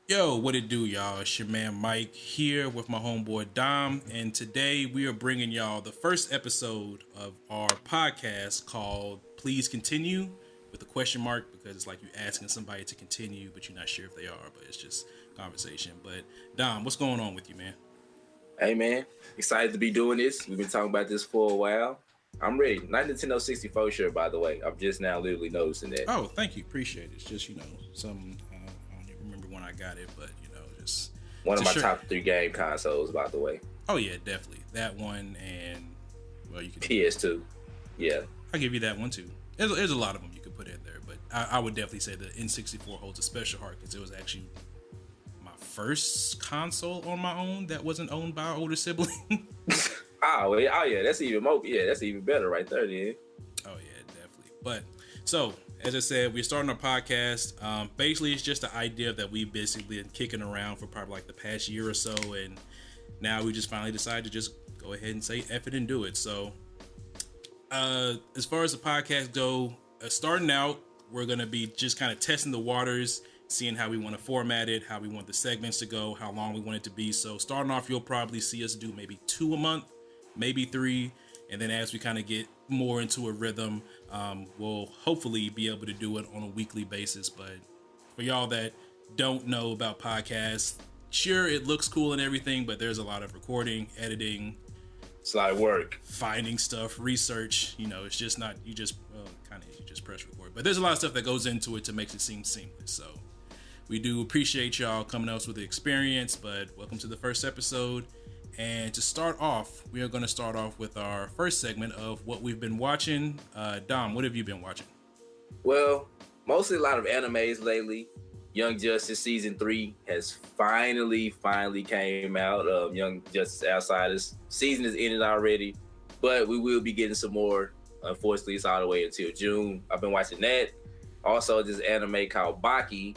Yo, what it do, y'all? It's your man Mike here with my homeboy Dom, and today we are bringing y'all the first episode of our podcast called Please Continue with a question mark because it's like you're asking somebody to continue, but you're not sure if they are, but it's just conversation. But Dom, what's going on with you, man? Hey man, excited to be doing this. We've been talking about this for a while. I'm ready. Not Nintendo 64 shirt, by the way. I'm just now literally noticing that. Oh, thank you. Appreciate it. It's just, some, I don't even remember when I got it, but, just... One of my shirt. top 3 game consoles, by the way. Oh, yeah, definitely. That one and, well, you can... PS2. Yeah. I'll give you that one, too. There's a lot of them you could put in there, but I would definitely say the N64 holds a special heart because it was actually my first console on my own that wasn't owned by an older sibling. Oh yeah, that's even more. Yeah, that's even better right there, then. Oh yeah, definitely. But so as I said, we're starting our podcast. Basically, it's just the idea that we've basically been kicking around for probably like the past year or so, and now we just finally decided to just go ahead and say F it and do it. So, as far as the podcast go, starting out, we're gonna be just kind of testing the waters, seeing how we want to format it, how we want the segments to go, how long we want it to be. So starting off, you'll probably see us do maybe 2 a month, maybe 3. And then as we kind of get more into a rhythm, we'll hopefully be able to do it on a weekly basis. But for y'all that don't know about podcasts, sure, it looks cool and everything, but there's a lot of recording, editing. It's a lot of work. Finding stuff, research, it's just not, you just press record. But there's a lot of stuff that goes into it to make it seem seamless. So we do appreciate y'all coming to us with the experience, but welcome to the first episode. And to start off, we are going to start off with our first segment of what we've been watching. Dom, what have you been watching? Well, mostly a lot of animes lately. Young Justice Season 3 has finally came out. Young Justice Outsiders season is ended already, but we will be getting some more. Unfortunately, it's all the way until June. I've been watching that. Also, this anime called Baki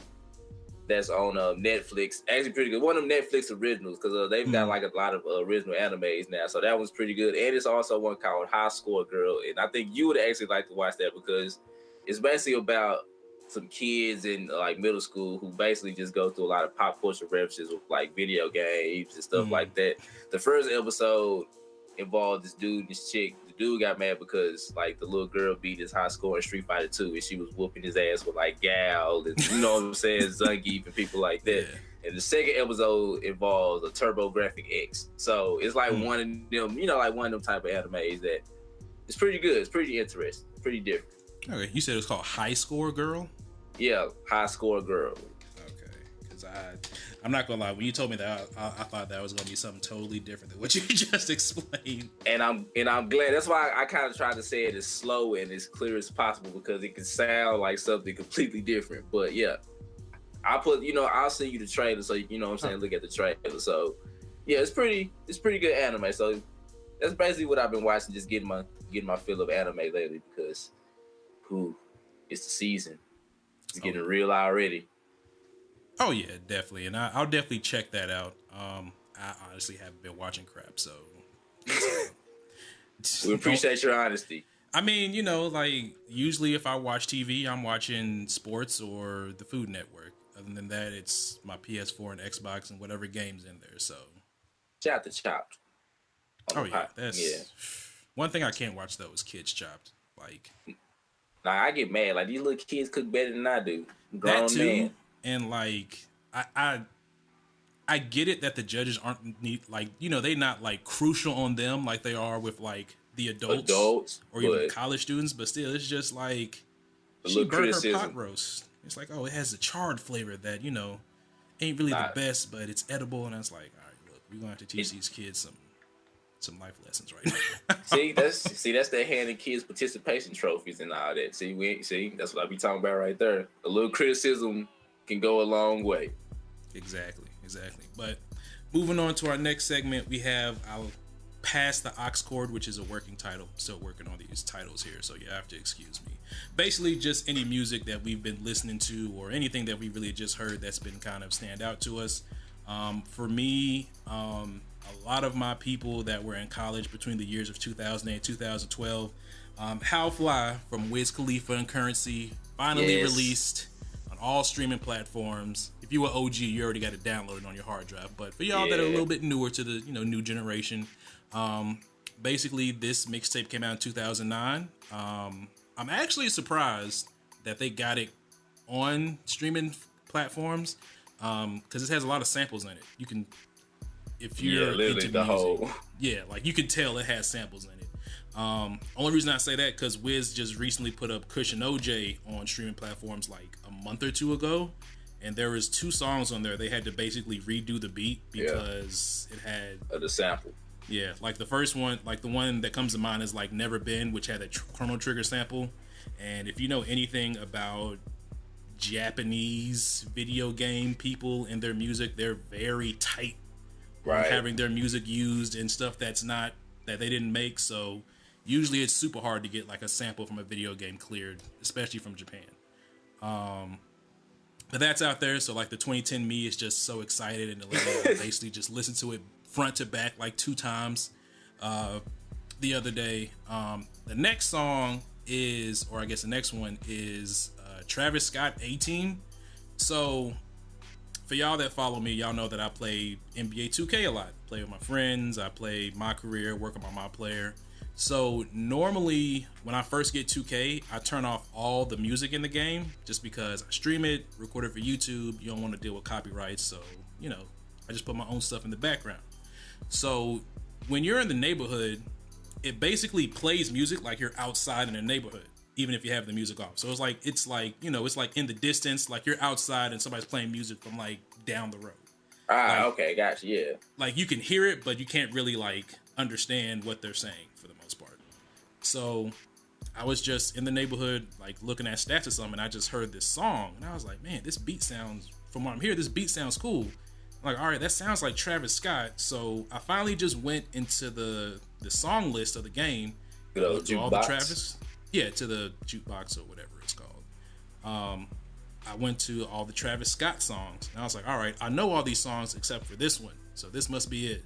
that's on Netflix. Actually pretty good. One of them Netflix originals because they've got like a lot of original animes now. So that one's pretty good. And it's also one called High Score Girl. And I think you would actually like to watch that because it's basically about some kids in like middle school who basically just go through a lot of pop culture references with like video games and stuff like that. The first episode involved this dude and this chick. The dude got mad because like the little girl beat his high score in Street Fighter 2 and she was whooping his ass with like Gal and you know what I'm saying, Zangief and people like that. Yeah. And the second episode involves a TurboGrafx X. So it's like one of them, like one of them type of animes that it's pretty good. It's pretty interesting. Pretty different. Okay, you said it was called High Score Girl? Yeah, High Score Girl. Okay, because I'm not gonna lie. When you told me that, I thought that was gonna be something totally different than what you just explained. And I'm glad. That's why I kind of tried to say it as slow and as clear as possible because it can sound like something completely different. But yeah, I'll send you the trailer so you know what I'm saying. Look at the trailer. So yeah, it's pretty good anime. So that's basically what I've been watching. Just getting my fill of anime lately because, it's the season. It's getting real already. Oh yeah, definitely, and I'll definitely check that out. I honestly haven't been watching crap, so we appreciate your honesty. I mean, like usually if I watch TV, I'm watching sports or the Food Network. Other than that, it's my PS4 and Xbox and whatever games in there. So, Chopped. Oh yeah, that's one thing I can't watch though is Kids Chopped. Like, I get mad. Like these little kids cook better than I do. Grown that too. Man. And like I get it that the judges aren't they're not like crucial on them like they are with like the adults or even college students, but still it's just like she burned her pot roast. It's like, oh, it has a charred flavor that ain't really the best, but it's edible, and I was like, all right, look, we're gonna have to teach these kids some life lessons right now. that's that handing kids participation trophies and all that. See, that's what I be talking about right there. A little criticism can go a long way. Exactly. But moving on to our next segment, we have our Pass the Aux Cord, which is a working title. I'm still working on these titles here, so you have to excuse me. Basically, just any music that we've been listening to or anything that we really just heard that's been kind of stand out to us. For me, a lot of my people that were in college between the years of 2008 and 2012, How Fly from Wiz Khalifa and Currency finally released on all streaming platforms. If if you were OG, you already got it downloaded on your hard drive. But for y'all that are a little bit newer to the new generation, basically this mixtape came out in 2009. I'm actually surprised that they got it on streaming platforms because it has a lot of samples in it. You can, if you're into music, like you can tell it has samples in it. Only reason I say that because Wiz just recently put up Kush and OJ on streaming platforms like a month or two ago, and there was 2 songs on there. They had to basically redo the beat because it had the sample. Yeah, like the first one, like the one that comes to mind is like Never Been, which had a Chrono Trigger sample. And if you know anything about Japanese video game people and their music, they're very tight on having their music used and stuff that they didn't make. So usually it's super hard to get like a sample from a video game cleared, especially from Japan. But that's out there. So like the 2010 me is just so excited and basically just listen to it front to back like 2 times the other day. The next song is, or I guess the next one is Travis Scott, 18. So for y'all that follow me, y'all know that I play NBA 2K a lot. Play with my friends. I play my career, working on my player. So normally when I first get 2K, I turn off all the music in the game just because I stream it, record it for YouTube. You don't want to deal with copyrights. So, I just put my own stuff in the background. So when you're in the neighborhood, it basically plays music like you're outside in the neighborhood, even if you have the music off. So it's like it's like in the distance, like you're outside and somebody's playing music from like down the road. Okay, gotcha, yeah. Like you can hear it, but you can't really like understand what they're saying for the most part. So I was just in the neighborhood, like looking at stats or something, and I just heard this song, and I was like, man, this beat sounds, from what I'm hearing, this beat sounds cool. I'm like, all right, that sounds like Travis Scott. So I finally just went into the song list of the game. To all the Travis. Yeah, to the jukebox or whatever it's called. I went to all the Travis Scott songs, and I was like, all right, I know all these songs except for this one, so this must be it.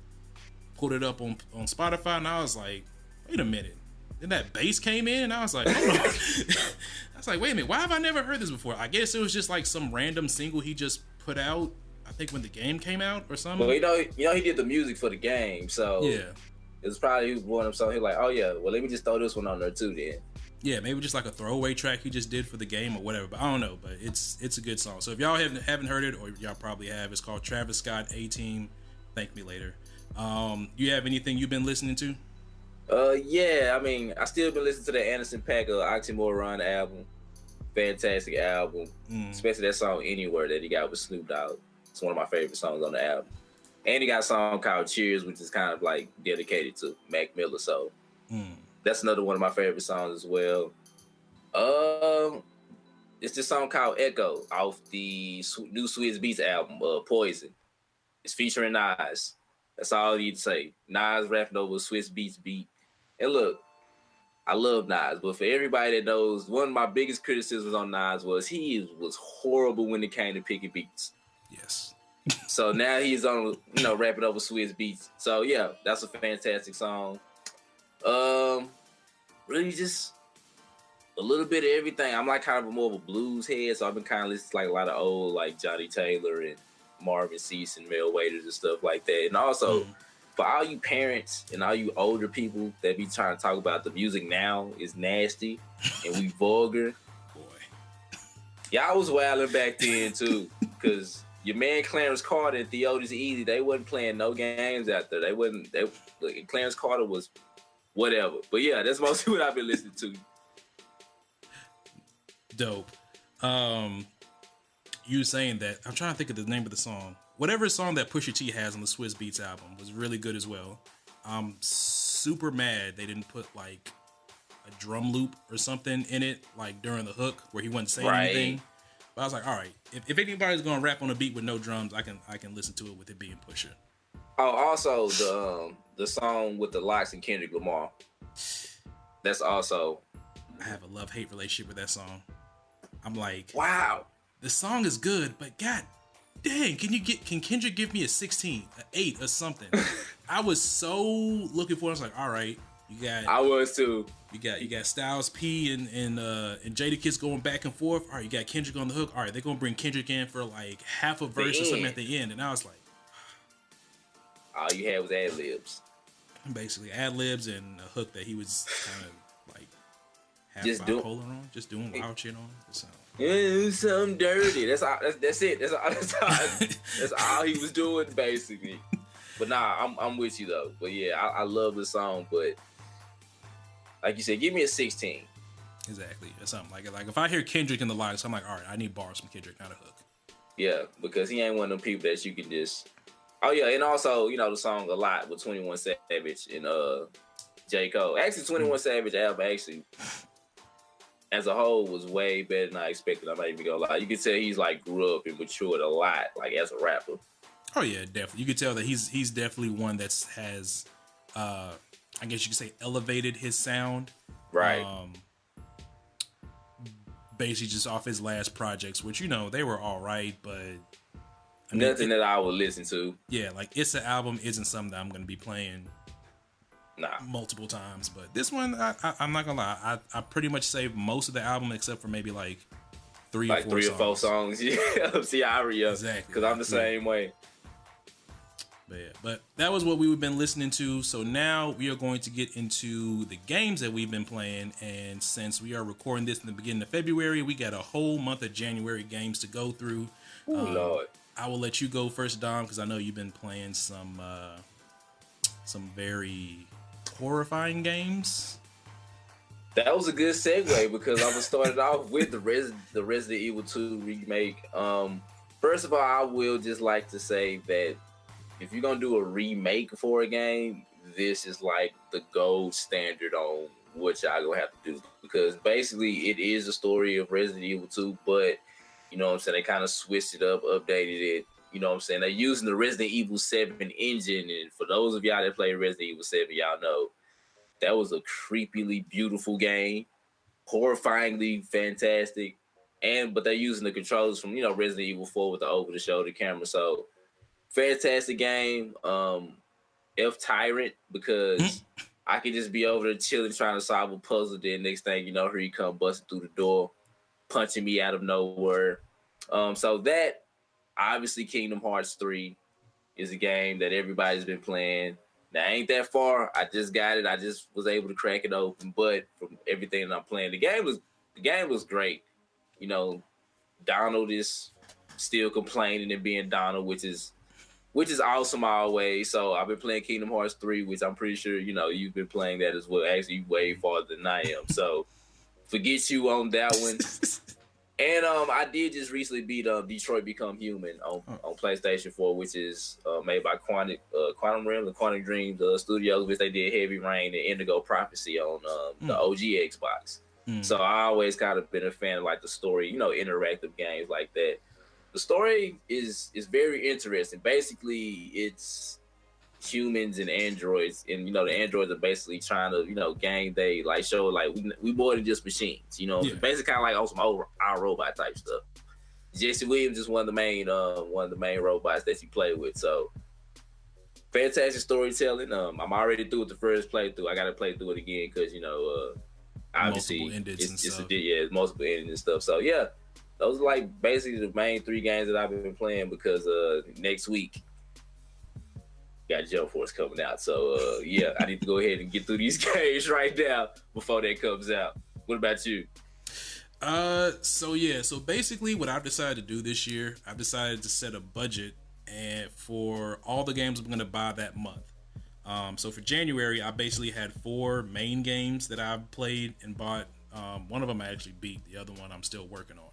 Pulled it up on Spotify, and I was like, wait a minute. Then that bass came in, and I was like, hold on. I was like, wait a minute, why have I never heard this before? I guess it was just like some random single he just put out, I think when the game came out or something. Well, he did the music for the game, so yeah, it was probably one of them songs. He was like, oh yeah, well let me just throw this one on there too then. Yeah, maybe just like a throwaway track he just did for the game or whatever. But I don't know. But it's a good song. So if y'all haven't heard it, or y'all probably have, it's called Travis Scott, 18. Thank me later. You have anything you've been listening to? Yeah. I mean, I still been listening to the Anderson .Paak Oxymoron album. Fantastic album, especially that song Anywhere that he got with Snoop Dogg. It's one of my favorite songs on the album. And he got a song called Cheers, which is kind of like dedicated to Mac Miller. So. That's another one of my favorite songs as well. It's this song called Echo off the new Swizz Beatz album, Poison. It's featuring Nas. That's all I need to say. Nas rapping over Swizz Beatz beat. And look, I love Nas, but for everybody that knows, one of my biggest criticisms on Nas was he was horrible when it came to picking beats. Yes. So now he's on, rapping over Swizz Beatz. So yeah, that's a fantastic song. Really just a little bit of everything. I'm like kind of more of a blues head, so I've been kind of listening to like a lot of old like Johnny Taylor and Marvin Cease and Mel Waiters and stuff like that. And also for all you parents and all you older people that be trying to talk about the music now is nasty and we vulgar. Boy, y'all was wilding back then too, because your man Clarence Carter and Theodis Easy, they wasn't playing no games out there. Clarence Carter was whatever. But yeah, that's mostly what I've been listening to. Dope. You saying that, I'm trying to think of the name of the song. Whatever song that Pusha T has on the Swizz Beatz album was really good as well. I'm super mad they didn't put like a drum loop or something in it, like during the hook where he wasn't saying anything. But I was like, all right, if anybody's gonna rap on a beat with no drums, I can listen to it with it being Pusha. Oh, also the song with the Locks and Kendrick Lamar. That's also. I have a love-hate relationship with that song. I'm like, wow, the song is good, but god dang, can Kendrick give me a 16, an 8 or something? I was so looking for it. I was like, all right, you got. I was too. You got Styles P and Jadakiss going back and forth. All right, you got Kendrick on the hook. All right, they're gonna bring Kendrick in for like half a verse or something at the end, and I was like, all you had was ad libs. Basically, ad libs and a hook that he was kind of like half just bipolar on, just doing wild shit on. So. Yeah, something dirty. That's all. That's it. That's all he was doing basically. But nah, I'm with you though. But yeah, I love the song. But like you said, give me a 16. Exactly, or something like if I hear Kendrick in the lyrics, I'm like, all right, I need bars from Kendrick, not a hook. Yeah, because he ain't one of them people that you can just. Oh yeah, and also the song "A Lot" with 21 Savage and J. Cole. Actually, 21 Savage album actually, as a whole, was way better than I expected. I'm not even gonna lie. You can tell he's like grew up and matured a lot, like as a rapper. Oh yeah, definitely. You could tell that he's definitely one that has, I guess you could say, elevated his sound. Right. Basically, just off his last projects, which they were all right, but nothing that I would listen to. Yeah, like It's an Album isn't something that I'm going to be playing multiple times. But this one, I'm not going to lie. I pretty much saved most of the album except for maybe like three or four songs. Yeah, see, exactly. Because I'm the same way. But that was what we've been listening to. So now we are going to get into the games that we've been playing. And since we are recording this in the beginning of February, we got a whole month of January games to go through. Ooh, Lord. I will let you go first, Dom, because I know you've been playing some very horrifying games. That was a good segue because I'm gonna start it off with the Resident Evil 2 remake. First of all, I will just like to say that if you're gonna do a remake for a game, this is like the gold standard on what y'all gonna have to do, because basically it is a story of Resident Evil 2, but you know what I'm saying, they kind of switched it up, updated it. You know what I'm saying? They're using the Resident Evil 7 engine, and for those of y'all that play Resident Evil 7, y'all know that was a creepily beautiful game, horrifyingly fantastic, but they're using the controllers from Resident Evil 4 with the over-the-shoulder camera. So fantastic game. F Tyrant, because I could just be over there chilling trying to solve a puzzle. Then next thing you know, here he come busting through the door, punching me out of nowhere. So that, obviously, Kingdom Hearts 3 is a game that everybody's been playing. Now, I ain't that far. I just got it. I just was able to crack it open. But from everything that I'm playing, the game was great. Donald is still complaining and being Donald, which is awesome always. So I've been playing Kingdom Hearts 3, which I'm pretty sure you've been playing that as well. Actually, way farther than I am. So forget you on that one. And I did just recently beat Detroit Become Human on PlayStation 4, which is made by Quantum Realm and Quantum Dreams Studios, which they did Heavy Rain and Indigo Prophecy on the OG Xbox. So I always kind of been a fan of like the story, interactive games like that. The story is very interesting. Basically, it's humans and androids, and the androids are basically trying to gain show we more than just machines, basically kind of like on some old our robot type stuff. Jesse Williams is one of the main robots that you play with. So fantastic storytelling. I'm already through with the first playthrough. I got to play through it again because obviously it's multiple endings and stuff. So yeah, those are like basically the main 3 games that I've been playing, because next week got Jump Force coming out. So yeah, I need to go ahead and get through these games right now before that comes out. What about you? So basically what I've decided to do this year, I've decided to set a budget and for all the games I'm going to buy that month. So for January, I basically had 4 main games that I've played and bought. One of them I actually beat. The other one I'm still working on.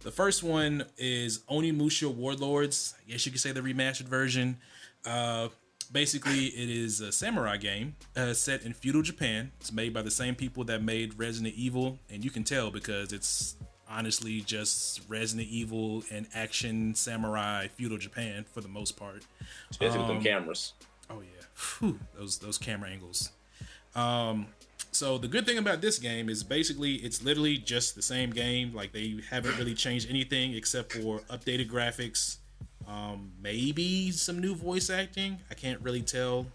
The first one is Onimusha Warlords. I guess you could say the remastered version. Basically, it is a samurai game set in feudal Japan. It's made by the same people that made Resident Evil, and you can tell because it's honestly just Resident Evil and action samurai feudal Japan for the most part. Especially with them cameras. Oh yeah, whew, those camera angles. So the good thing about this game is basically it's literally just the same game. Like they haven't really changed anything except for updated graphics. Maybe some new voice acting. I can't really tell.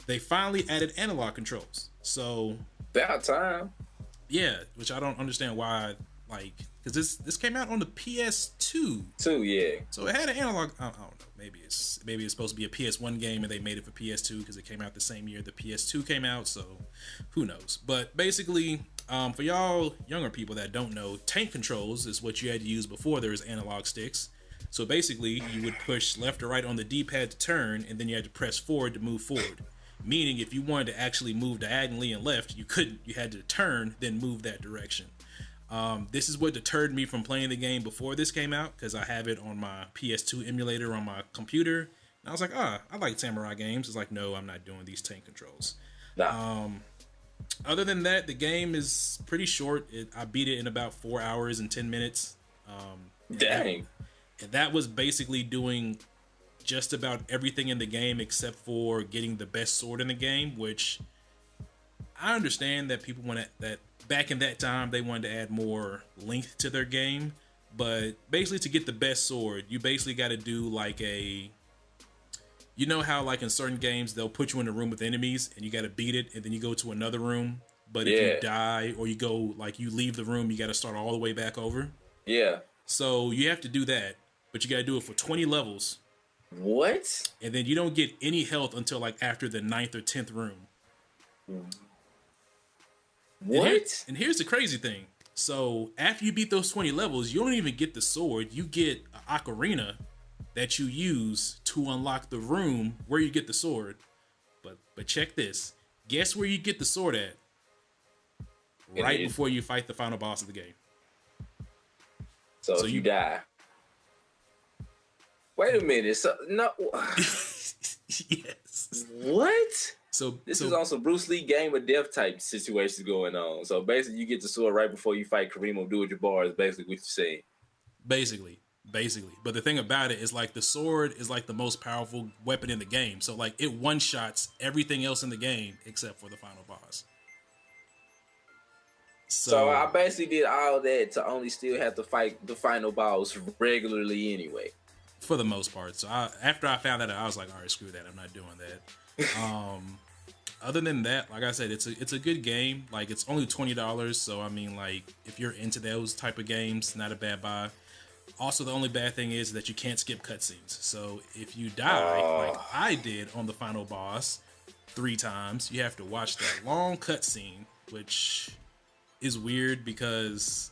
They finally added analog controls. So About time. yeah, which I don't understand why. Like, because this came out on the PS2. Too, yeah. So it had an analog. I don't know. Maybe it's supposed to be a PS1 game, and they made it for PS2 because it came out the same year the PS2 came out. So who knows? But basically, for y'all younger people that don't know, tank controls is what you had to use before there was analog sticks. So basically, you would push left or right on the D-pad to turn, and then you had to press forward to move forward. Meaning, if you wanted to actually move diagonally and left, you couldn't. You had to turn, then move that direction. This is what deterred me from playing the game before this came out, because I have it on my PS2 emulator on my computer. And I was like, I like samurai games. It's like, no, I'm not doing these tank controls. Nah. Other than that, the game is pretty short. I beat it in about 4 hours and 10 minutes. Dang. And that was basically doing just about everything in the game except for getting the best sword in the game, which I understand that people want that back in that time they wanted to add more length to their game, but basically to get the best sword, you basically got to do like you know how like in certain games they'll put you in a room with enemies and you got to beat it and then you go to another room, but if you die or you go like you leave the room, you got to start all the way back over. Yeah. So you have to do that, but you got to do it for 20 levels. What? And then you don't get any health until like after the 9th or 10th room. What? And here's the crazy thing. So after you beat those 20 levels, you don't even get the sword. You get an ocarina that you use to unlock the room where you get the sword. But check this. Guess where you get the sword at? Right before you fight the final boss of the game. So if you die. Wait a minute. So no. Yes. What? So this is also Bruce Lee game of death type situations going on. So basically, you get the sword right before you fight Kareem Abdul-Jabbar. Is basically what you're saying. Basically. But the thing about it is like the sword is like the most powerful weapon in the game. So like it one-shots everything else in the game except for the final boss. So I basically did all that to only still have to fight the final boss regularly anyway. For the most part. So after I found that out, I was like, all right, screw that. I'm not doing that. Other than that, like I said, it's a good game. Like it's only $20. So I mean, like if you're into those type of games, not a bad buy. Also, the only bad thing is that you can't skip cutscenes. So if you die, like I did on the final boss 3 times, you have to watch that long cutscene, which is weird because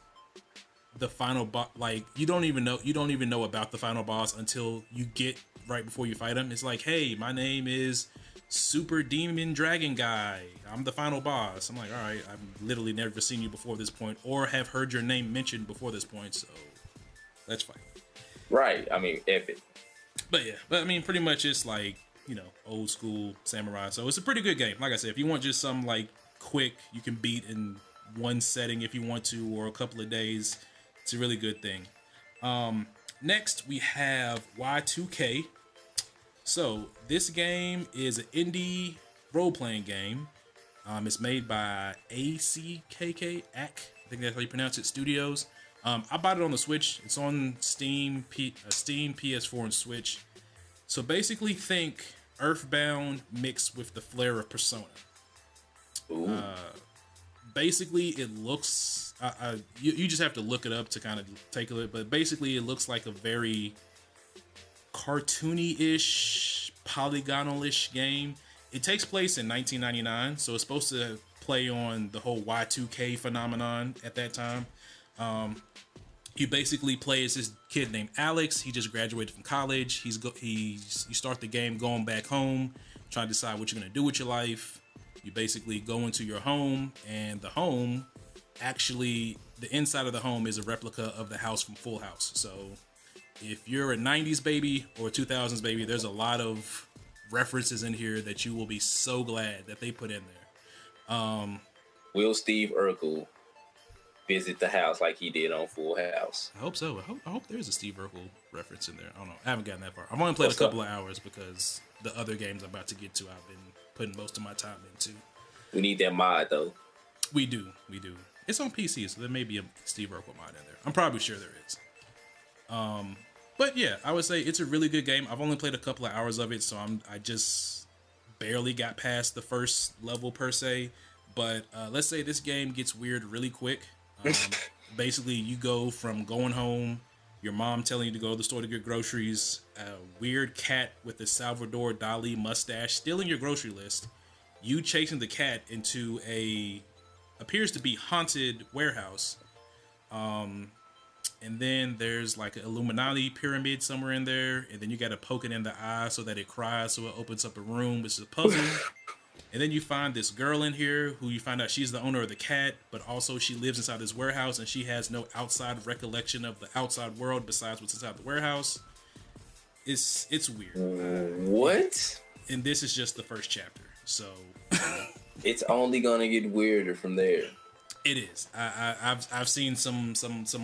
the final boss, like you don't even know about the final boss until you get right before you fight him. It's like, hey, my name is Super Demon Dragon Guy. I'm the final boss. I'm like, all right, I've literally never seen you before this point, or have heard your name mentioned before this point. So let's fight. Right. I mean, epic. But I mean, pretty much it's like, old school samurai. So it's a pretty good game. Like I said, if you want just some like quick, you can beat in one setting if you want to, or a couple of days. It's a really good thing. Next, we have Y2K. So this game is an indie role-playing game. It's made by ACKK, I think that's how you pronounce it, Studios. I bought it on the Switch. It's on Steam, Steam, PS4, and Switch. So basically think Earthbound mixed with the flair of Persona. Ooh. Basically, it looks... you just have to look it up to kind of take a look. But basically, it looks like a very cartoony-ish, polygonal-ish game. It takes place in 1999, so it's supposed to play on the whole Y2K phenomenon at that time. You basically play as this kid named Alex. He just graduated from college. You start the game going back home, trying to decide what you're gonna do with your life. You basically go into your home, and the home, actually, the inside of the home is a replica of the house from Full House. So if you're a 90s baby or a 2000s baby, there's a lot of references in here that you will be so glad that they put in there. Will Steve Urkel visit the house like he did on Full House? I hope so. I hope there's a Steve Urkel reference in there. I don't know. I haven't gotten that far. I've only played a couple of hours because the other games I'm about to get to, I've been putting most of my time into. We need that mod, though. We do. It's on PC, so there may be a Steve Urkel mod in there. I'm probably sure there is. But yeah, I would say it's a really good game. I've only played a couple of hours of it, so I just barely got past the first level per se. But let's say this game gets weird really quick. Basically, you go from going home, your mom telling you to go to the store to get groceries, a weird cat with a Salvador Dali mustache stealing your grocery list, you chasing the cat into a appears to be haunted warehouse. And then there's like an Illuminati pyramid somewhere in there, and then you got to poke it in the eye so that it cries, so it opens up a room, which is a puzzle. And then you find this girl in here who you find out she's the owner of the cat, but also she lives inside this warehouse and she has no outside recollection of the outside world besides what's inside the warehouse. It's weird. What? And this is just the first chapter, so it's only gonna get weirder from there. It is. I've seen some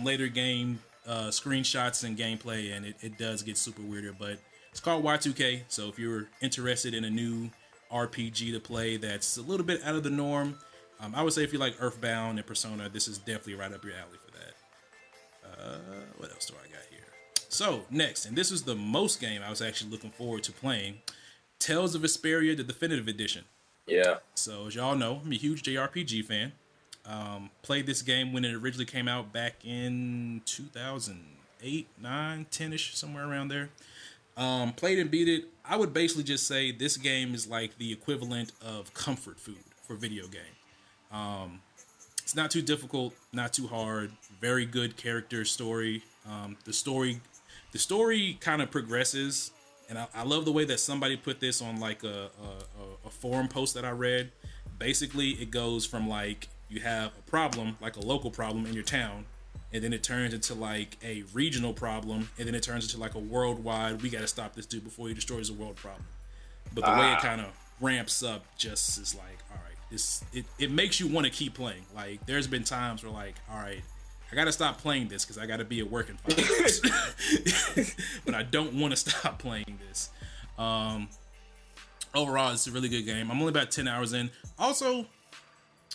later game screenshots and gameplay, and it does get super weirder. But it's called Y2K, so if you're interested in a new RPG to play that's a little bit out of the norm, I would say if you like Earthbound and Persona, this is definitely right up your alley for that. What else do I got here? So next, and this is the most game I was actually looking forward to playing, Tales of Vesperia: The Definitive Edition. Yeah. So as y'all know, I'm a huge JRPG fan. Played this game when it originally came out back in 2008, 9, 10-ish, somewhere around there. Played and beat it. I would basically just say this game is like the equivalent of comfort food for video game. It's not too difficult, not too hard. Very good character story. The story kind of progresses, and I love the way that somebody put this on like a forum post that I read. Basically, it goes from like you have a problem, like a local problem in your town, and then it turns into like a regional problem, and then it turns into like a worldwide, we got to stop this dude before he destroys the world problem. But the way it kind of ramps up just is like, all right, it makes you want to keep playing. Like there's been times where like, all right, I got to stop playing this because I got to be at work in 5 minutes. But I don't want to stop playing this. Overall, it's a really good game. I'm only about 10 hours in. Also,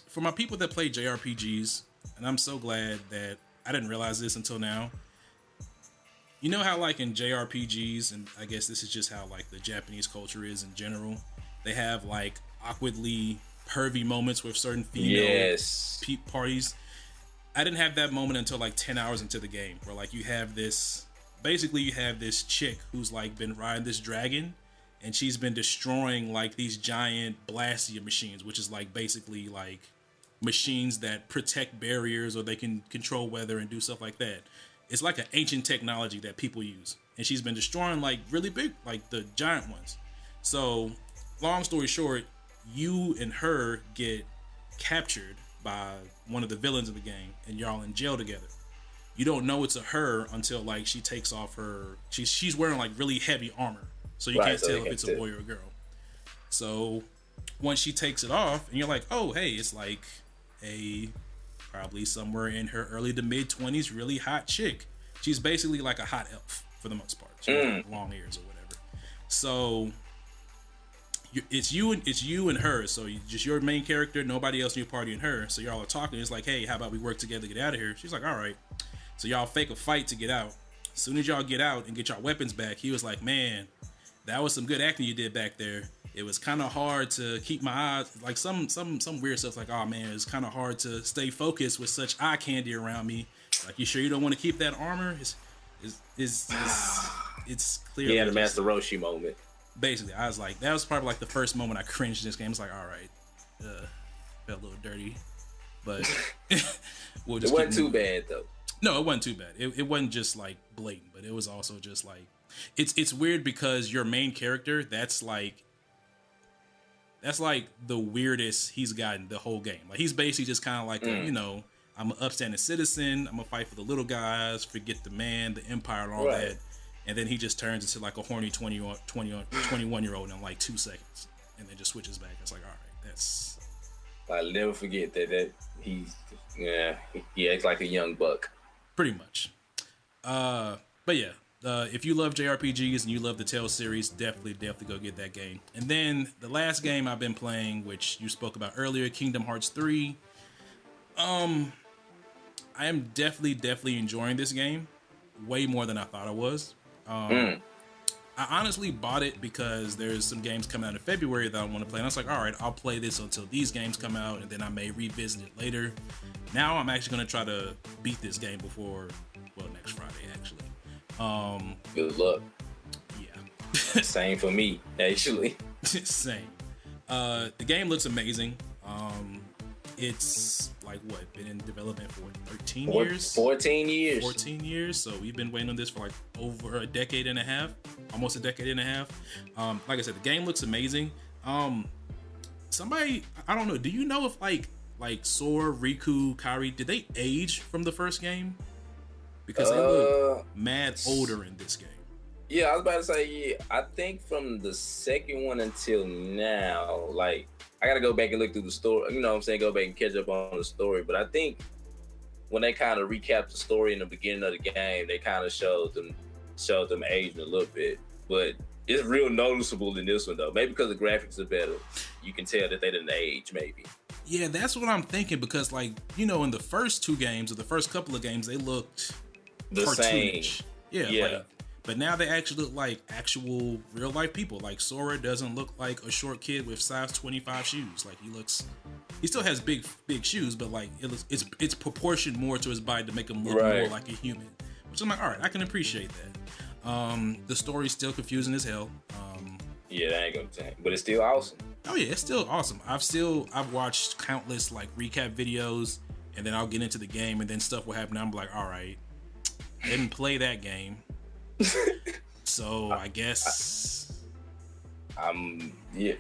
for my people that play JRPGs, and I'm so glad that I didn't realize this until now. You know how like in JRPGs, and I guess this is just how like the Japanese culture is in general, they have like awkwardly pervy moments with certain female parties. I didn't have that moment until like 10 hours into the game, where like you have this chick who's like been riding this dragon, and she's been destroying like these giant Blastia machines, which is like basically like machines that protect barriers or they can control weather and do stuff like that. It's like an ancient technology that people use, and she's been destroying like really big, like the giant ones. So long story short, you and her get captured by one of the villains of the game, and y'all in jail together. You don't know it's a her until like she takes off her, she's wearing like really heavy armor, so you can't tell if it's a boy or a girl. So once she takes it off, and you're like, oh hey, it's like a probably somewhere in her early to mid 20s, really hot chick. She's basically like a hot elf for the most part. She has like long ears or whatever. So it's you and her. So just your main character, nobody else in your party, and her. So y'all are talking. It's like, hey, how about we work together to get out of here? She's like, all right. So y'all fake a fight to get out. As soon as y'all get out and get y'all weapons back, he was like, man, that was some good acting you did back there. It was kind of hard to keep my eyes, like some weird stuff, like, oh man, it's kind of hard to stay focused with such eye candy around me. Like, you sure you don't want to keep that armor? It's clear. Yeah, the Master Roshi moment. Basically, I was like, that was probably like the first moment I cringed in this game. It's like, all right, felt a little dirty, but we'll just. It wasn't too bad though. No, it wasn't too bad. It wasn't just like blatant, but it was also just like, it's weird because your main character, that's like the weirdest he's gotten the whole game. Like he's basically just kind of like I'm an upstanding citizen. I'm gonna fight for the little guys, forget the man, the empire, and all that. And then he just turns into like a horny 21-year-old in like 2 seconds, and then just switches back. It's like, all right, that's. I'll never forget that he acts like a young buck. Pretty much. But yeah. If you love JRPGs and you love the Tales series, definitely go get that game. And then the last game I've been playing, which you spoke about earlier, Kingdom Hearts 3. I am definitely enjoying this game way more than I thought I was. I honestly bought it because there's some games coming out in February that I want to play. And I was like, all right, I'll play this until these games come out, and then I may revisit it later. Now I'm actually going to try to beat this game before, next Friday, actually. Good luck. Yeah. Same for me, actually. Same. The game looks amazing. It's like been in development for 13 years? 14 years. 14 years. So we've been waiting on this for like over a decade and a half, almost a decade and a half. Like I said, the game looks amazing. Somebody, I don't know, do you know if like Sora, Riku, Kairi, did they age from the first game? Because they look mad older in this game. Yeah, I was about to say, yeah, I think from the second one until now, like, I gotta go back and look through the story, you know what I'm saying, go back and catch up on the story. But I think when they kind of recapped the story in the beginning of the game, they kind of showed them aging a little bit. But it's real noticeable in this one, though. Maybe because the graphics are better. You can tell that they didn't age, maybe. Yeah, that's what I'm thinking, because, like, you know, in the first two games, or the first couple of games, they looked the cartoonish. Same. Yeah. Like, but now they actually look like actual real life people. Like, Sora doesn't look like a short kid with size 25 shoes. Like, he still has big shoes, but like it's proportioned more to his body to make him look more like a human. Which I'm like, all right, I can appreciate that. The story's still confusing as hell. Yeah, that ain't gonna change, but it's still awesome. Oh yeah, it's still awesome. I've watched countless like recap videos, and then I'll get into the game, and then stuff will happen. I'm like, all right, I didn't play that game. So I guess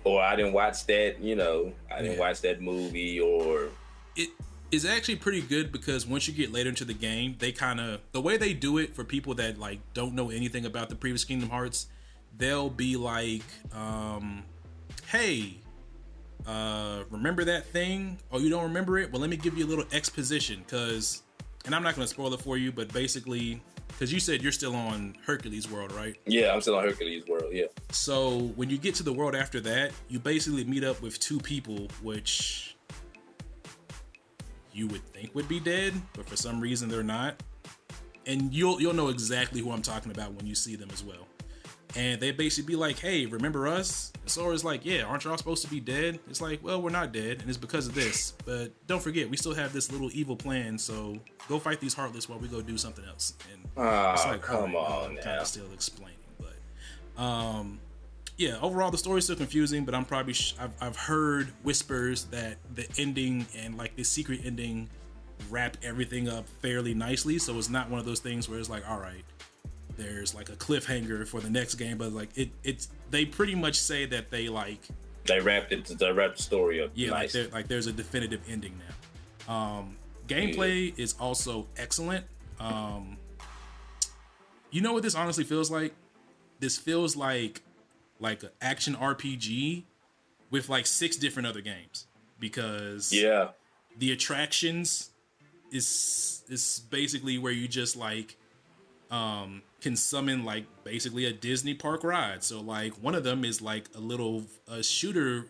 or I didn't watch that, you know, I didn't watch that movie, or it is actually pretty good, because once you get later into the game, they the way they do it for people that like don't know anything about the previous Kingdom Hearts, they'll be like, hey, remember that thing? Oh, you don't remember it? Well, let me give you a little exposition, and I'm not going to spoil it for you, but basically, because you said you're still on Hercules World, right? Yeah, I'm still on Hercules World, yeah. So when you get to the world after that, you basically meet up with two people, which you would think would be dead, but for some reason they're not. And you'll know exactly who I'm talking about when you see them as well. And they basically be like, hey, remember us? And Sora's like, yeah, aren't y'all supposed to be dead? It's like, well, we're not dead, and it's because of this. But don't forget, we still have this little evil plan, so go fight these Heartless while we go do something else. And it's like, come on now. Kind of still explaining. But yeah, overall, the story's still confusing, but I'm probably, I've heard whispers that the ending and like the secret ending wrap everything up fairly nicely. So it's not one of those things where it's like, all right, there's like a cliffhanger for the next game, but like it's they pretty much say that they wrapped the story up. Yeah, nice. like there's a definitive ending now. Gameplay is also excellent. You know what this honestly feels like? This feels like an action RPG with like 6 different other games, because the attractions is basically where you just like can summon like basically a Disney park ride. So like one of them is like a shooter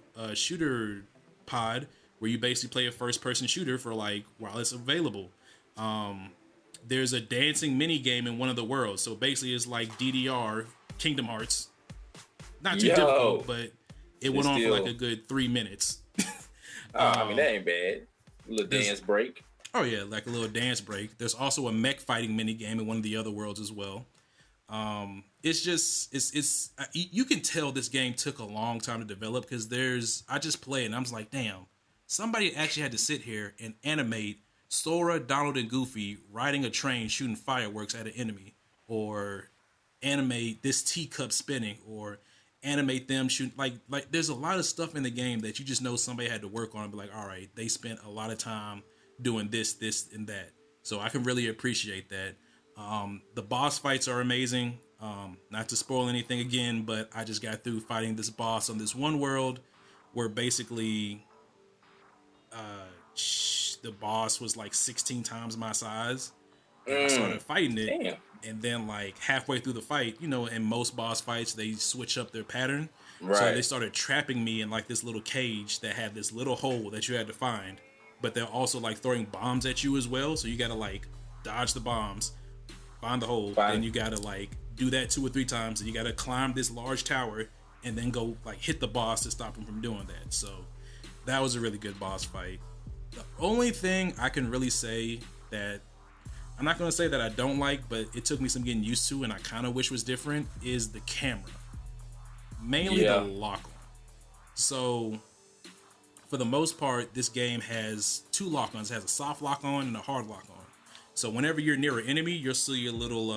pod where you basically play a first person shooter for like while it's available. There's a dancing mini game in one of the worlds. So basically it's like DDR Kingdom Hearts. Not too difficult, but it went on for like a good 3 minutes. I mean, that ain't bad. A little dance break. Oh yeah, like a little dance break. There's also a mech fighting mini game in one of the other worlds as well. It's just you can tell this game took a long time to develop, because I just played and I was like, damn, somebody actually had to sit here and animate Sora, Donald, and Goofy riding a train shooting fireworks at an enemy, or animate this teacup spinning, or animate them shooting like there's a lot of stuff in the game that you just know somebody had to work on and be like, all right, they spent a lot of time doing this and that. So I can really appreciate that. The boss fights are amazing. Not to spoil anything again, but I just got through fighting this boss on this one world where basically the boss was like 16 times my size. And I started fighting it. Damn. And then like halfway through the fight, you know, in most boss fights, they switch up their pattern. Right. So they started trapping me in like this little cage that had this little hole that you had to find. But they're also like throwing bombs at you as well. So you got to like dodge the bombs, find the hole, and you got to like do that 2 or 3 times, and you got to climb this large tower and then go like hit the boss to stop him from doing that. So that was a really good boss fight. The only thing I can really say that I'm not going to say that I don't like, but it took me some getting used to and I kind of wish was different, is the camera. Mainly the lock on. So for the most part, this game has 2 lock-ons. It has a soft lock-on and a hard lock-on. So whenever you're near an enemy, you'll see a little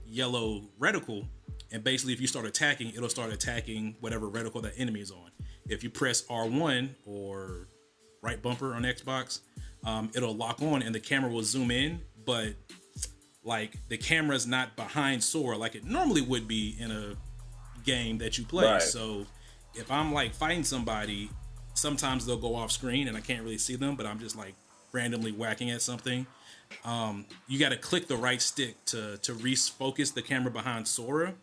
yellow reticle, and basically if you start attacking, it'll start attacking whatever reticle that enemy is on. If you press R1 or right bumper on Xbox, it'll lock on and the camera will zoom in, but like the camera's not behind Sora like it normally would be in a game that you play. Right. So if I'm like fighting somebody, sometimes they'll go off screen and I can't really see them, but I'm just like randomly whacking at something. You got to click the right stick to refocus the camera behind Sora,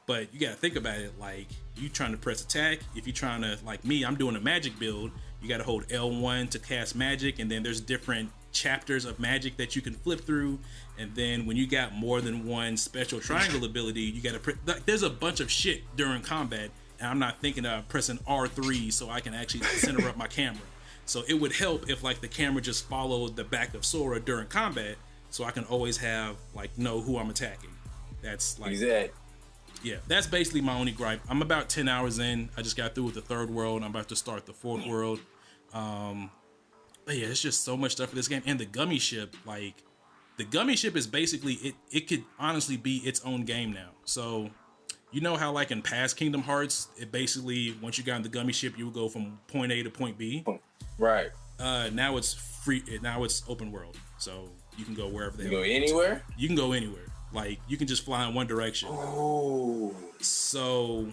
but you got to think about it like you trying to press attack. If you're trying to, like me, I'm doing a magic build, you got to hold L1 to cast magic, and then there's different chapters of magic that you can flip through, and then when you got more than one special triangle ability, you got to there's a bunch of shit during combat, and I'm not thinking of pressing R3 so I can actually center up my camera. So it would help if like the camera just followed the back of Sora during combat, so I can always have like know who I'm attacking. That's like exactly. Yeah, that's basically my only gripe. I'm about 10 hours in. I just got through with the 3rd world. I'm about to start the 4th world. But yeah, it's just so much stuff for this game. And the gummy ship, like the gummy ship is basically it could honestly be its own game now. So you know how like in past Kingdom Hearts, it basically once you got in the gummy ship, you would go from point A to point B. Right. Now it's free. Now it's open world, so you can go wherever. You go anywhere. You can go anywhere. Like you can just fly in one direction. Oh. So,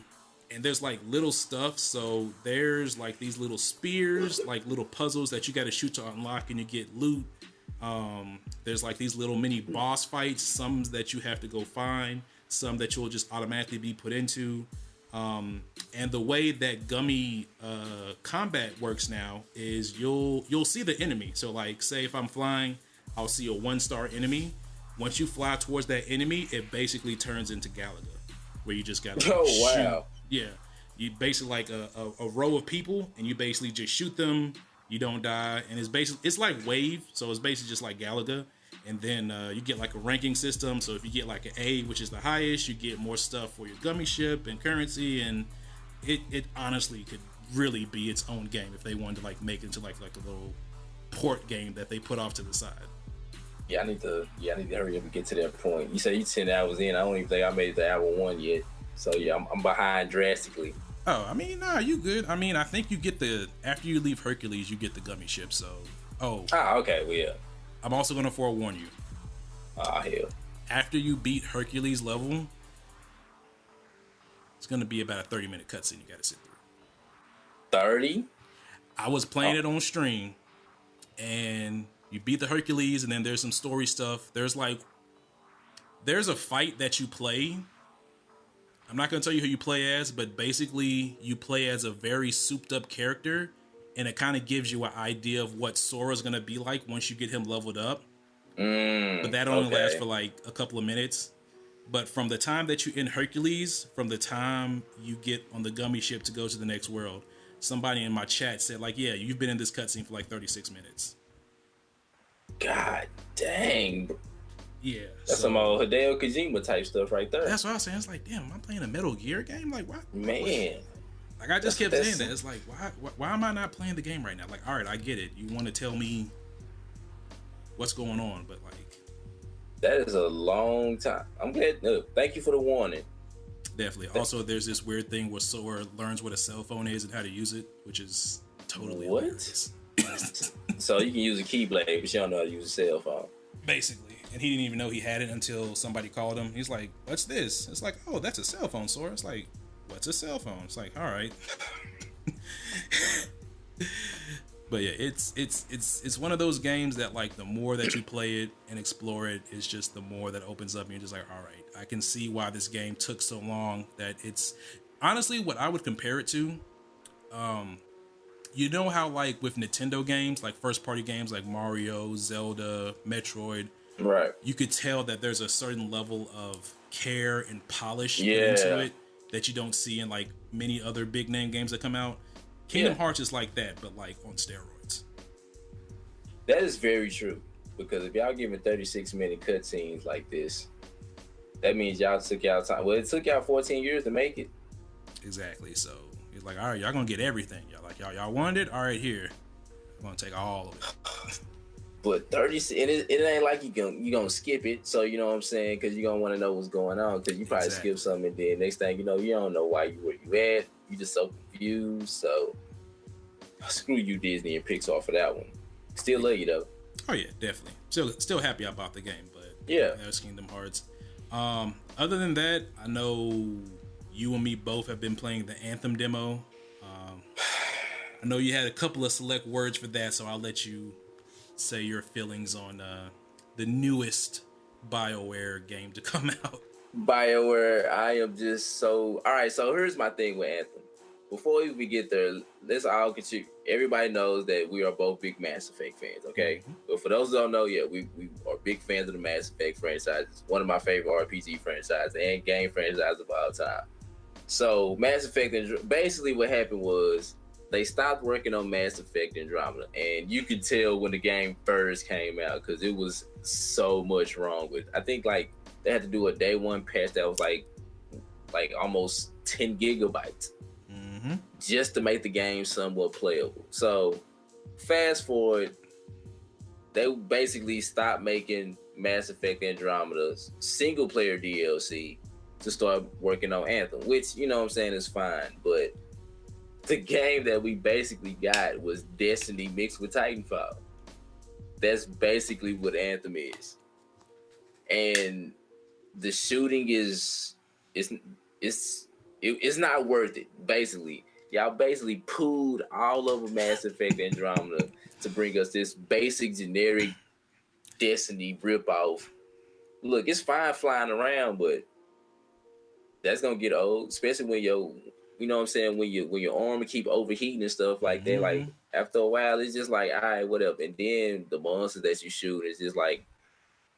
and there's like little stuff. So there's like these little spears, like little puzzles that you got to shoot to unlock, and you get loot. There's like these little mini boss fights. Some that you have to go find. Some that you'll just automatically be put into. And the way that gummy combat works now is you'll see the enemy. So like say if I'm flying, I'll see a 1-star enemy. Once you fly towards that enemy, it basically turns into Galaga, where you just gotta shoot. Yeah, you basically like a row of people, and you basically just shoot them. You don't die, and it's like Wave, so it's basically just like Galaga. And then you get like a ranking system. So if you get like an A, which is the highest, you get more stuff for your gummy ship and currency. And it honestly could really be its own game if they wanted to like make it into like a little port game that they put off to the side. Yeah, I need to hurry up and get to that point. You say you 10 hours in. I don't even think I made it to hour 1 yet. So yeah, I'm behind drastically. Oh, I mean, nah, you good. I mean, I think you get after you leave Hercules, you get the gummy ship. So, okay, well, yeah. I'm also gonna forewarn you. Hell. After you beat Hercules level, it's gonna be about a 30-minute cutscene you gotta sit through. 30? I was playing it on stream, and you beat the Hercules, and then there's some story stuff. There's a fight that you play. I'm not gonna tell you who you play as, but basically you play as a very souped up character, and it kind of gives you an idea of what Sora's gonna be like once you get him leveled up. But that only lasts for like a couple of minutes. But from the time that you in Hercules, from the time you get on the gummy ship to go to the next world, somebody in my chat said like, yeah, you've been in this cutscene for like 36 minutes. God dang. Yeah. That's some old Hideo Kojima type stuff right there. That's what I was saying. It's like, damn, am I playing a Metal Gear game? Like, what? Man. Like, I just kept saying that. It's like, why am I not playing the game right now? Like, all right, I get it. You want to tell me what's going on, but like... That is a long time. I'm glad. Thank you for the warning. Definitely. Also, there's this weird thing where Sora learns what a cell phone is and how to use it, which is totally hilarious. So you can use a Keyblade, but you don't know how to use a cell phone. Basically. And he didn't even know he had it until somebody called him. He's like, what's this? It's like, oh, that's a cell phone, Sora. It's like, what's a cell phone? It's like, all right. But yeah, it's one of those games that like the more that you play it and explore it, it's just the more that opens up and you're just like, all right, I can see why this game took so long. That it's honestly what I would compare it to. You know how like with Nintendo games, like first party games like Mario, Zelda, Metroid, right? You could tell that there's a certain level of care and polish put into it that you don't see in like many other big name games that come out. Kingdom Hearts is like that, but like on steroids. That is very true, because if y'all giving 36-minute cutscenes like this, that means y'all took y'all time. Well, it took y'all 14 years to make it. Exactly. So it's like, all right, y'all gonna get everything. Y'all wanted it. All right, here, I'm gonna take all of it. But 30, it ain't like you gonna skip it. So you know what I'm saying? Because you gonna want to know what's going on. Because you probably skip something, and then next thing you know, you don't know where you at. You just so confused. So screw you, Disney and Pixar, for that one. Still love you though. Oh yeah, definitely. Still happy I bought the game, but that was Kingdom Hearts. Other than that, I know you and me both have been playing the Anthem demo. I know you had a couple of select words for that, so I'll let you say your feelings on the newest BioWare game to come out. BioWare, I am just so... All right, so here's my thing with Anthem. Before we get there, let's all continue. Everybody knows that we are both big Mass Effect fans, okay? Mm-hmm. But for those who don't know, we are big fans of the Mass Effect franchise. It's one of my favorite RPG franchises and game franchises of all time. So Mass Effect, basically what happened was they stopped working on Mass Effect Andromeda, and you could tell when the game first came out because it was so much wrong with it. I think like they had to do a day one patch that was like almost 10 gigabytes just to make the game somewhat playable. So fast forward, they basically stopped making Mass Effect Andromeda's single player DLC to start working on Anthem, which, you know what I'm saying, is fine. But the game that we basically got was Destiny mixed with Titanfall. That's basically what Anthem is. And the shooting is not worth it, basically. Y'all basically pulled all over Mass Effect Andromeda to bring us this basic, generic Destiny ripoff. Look, it's fine flying around, but that's gonna get old, especially when you know what I'm saying, when your armor keep overheating and stuff like that. Like after a while, it's just like, all right, whatever. And then the monsters that you shoot is just like,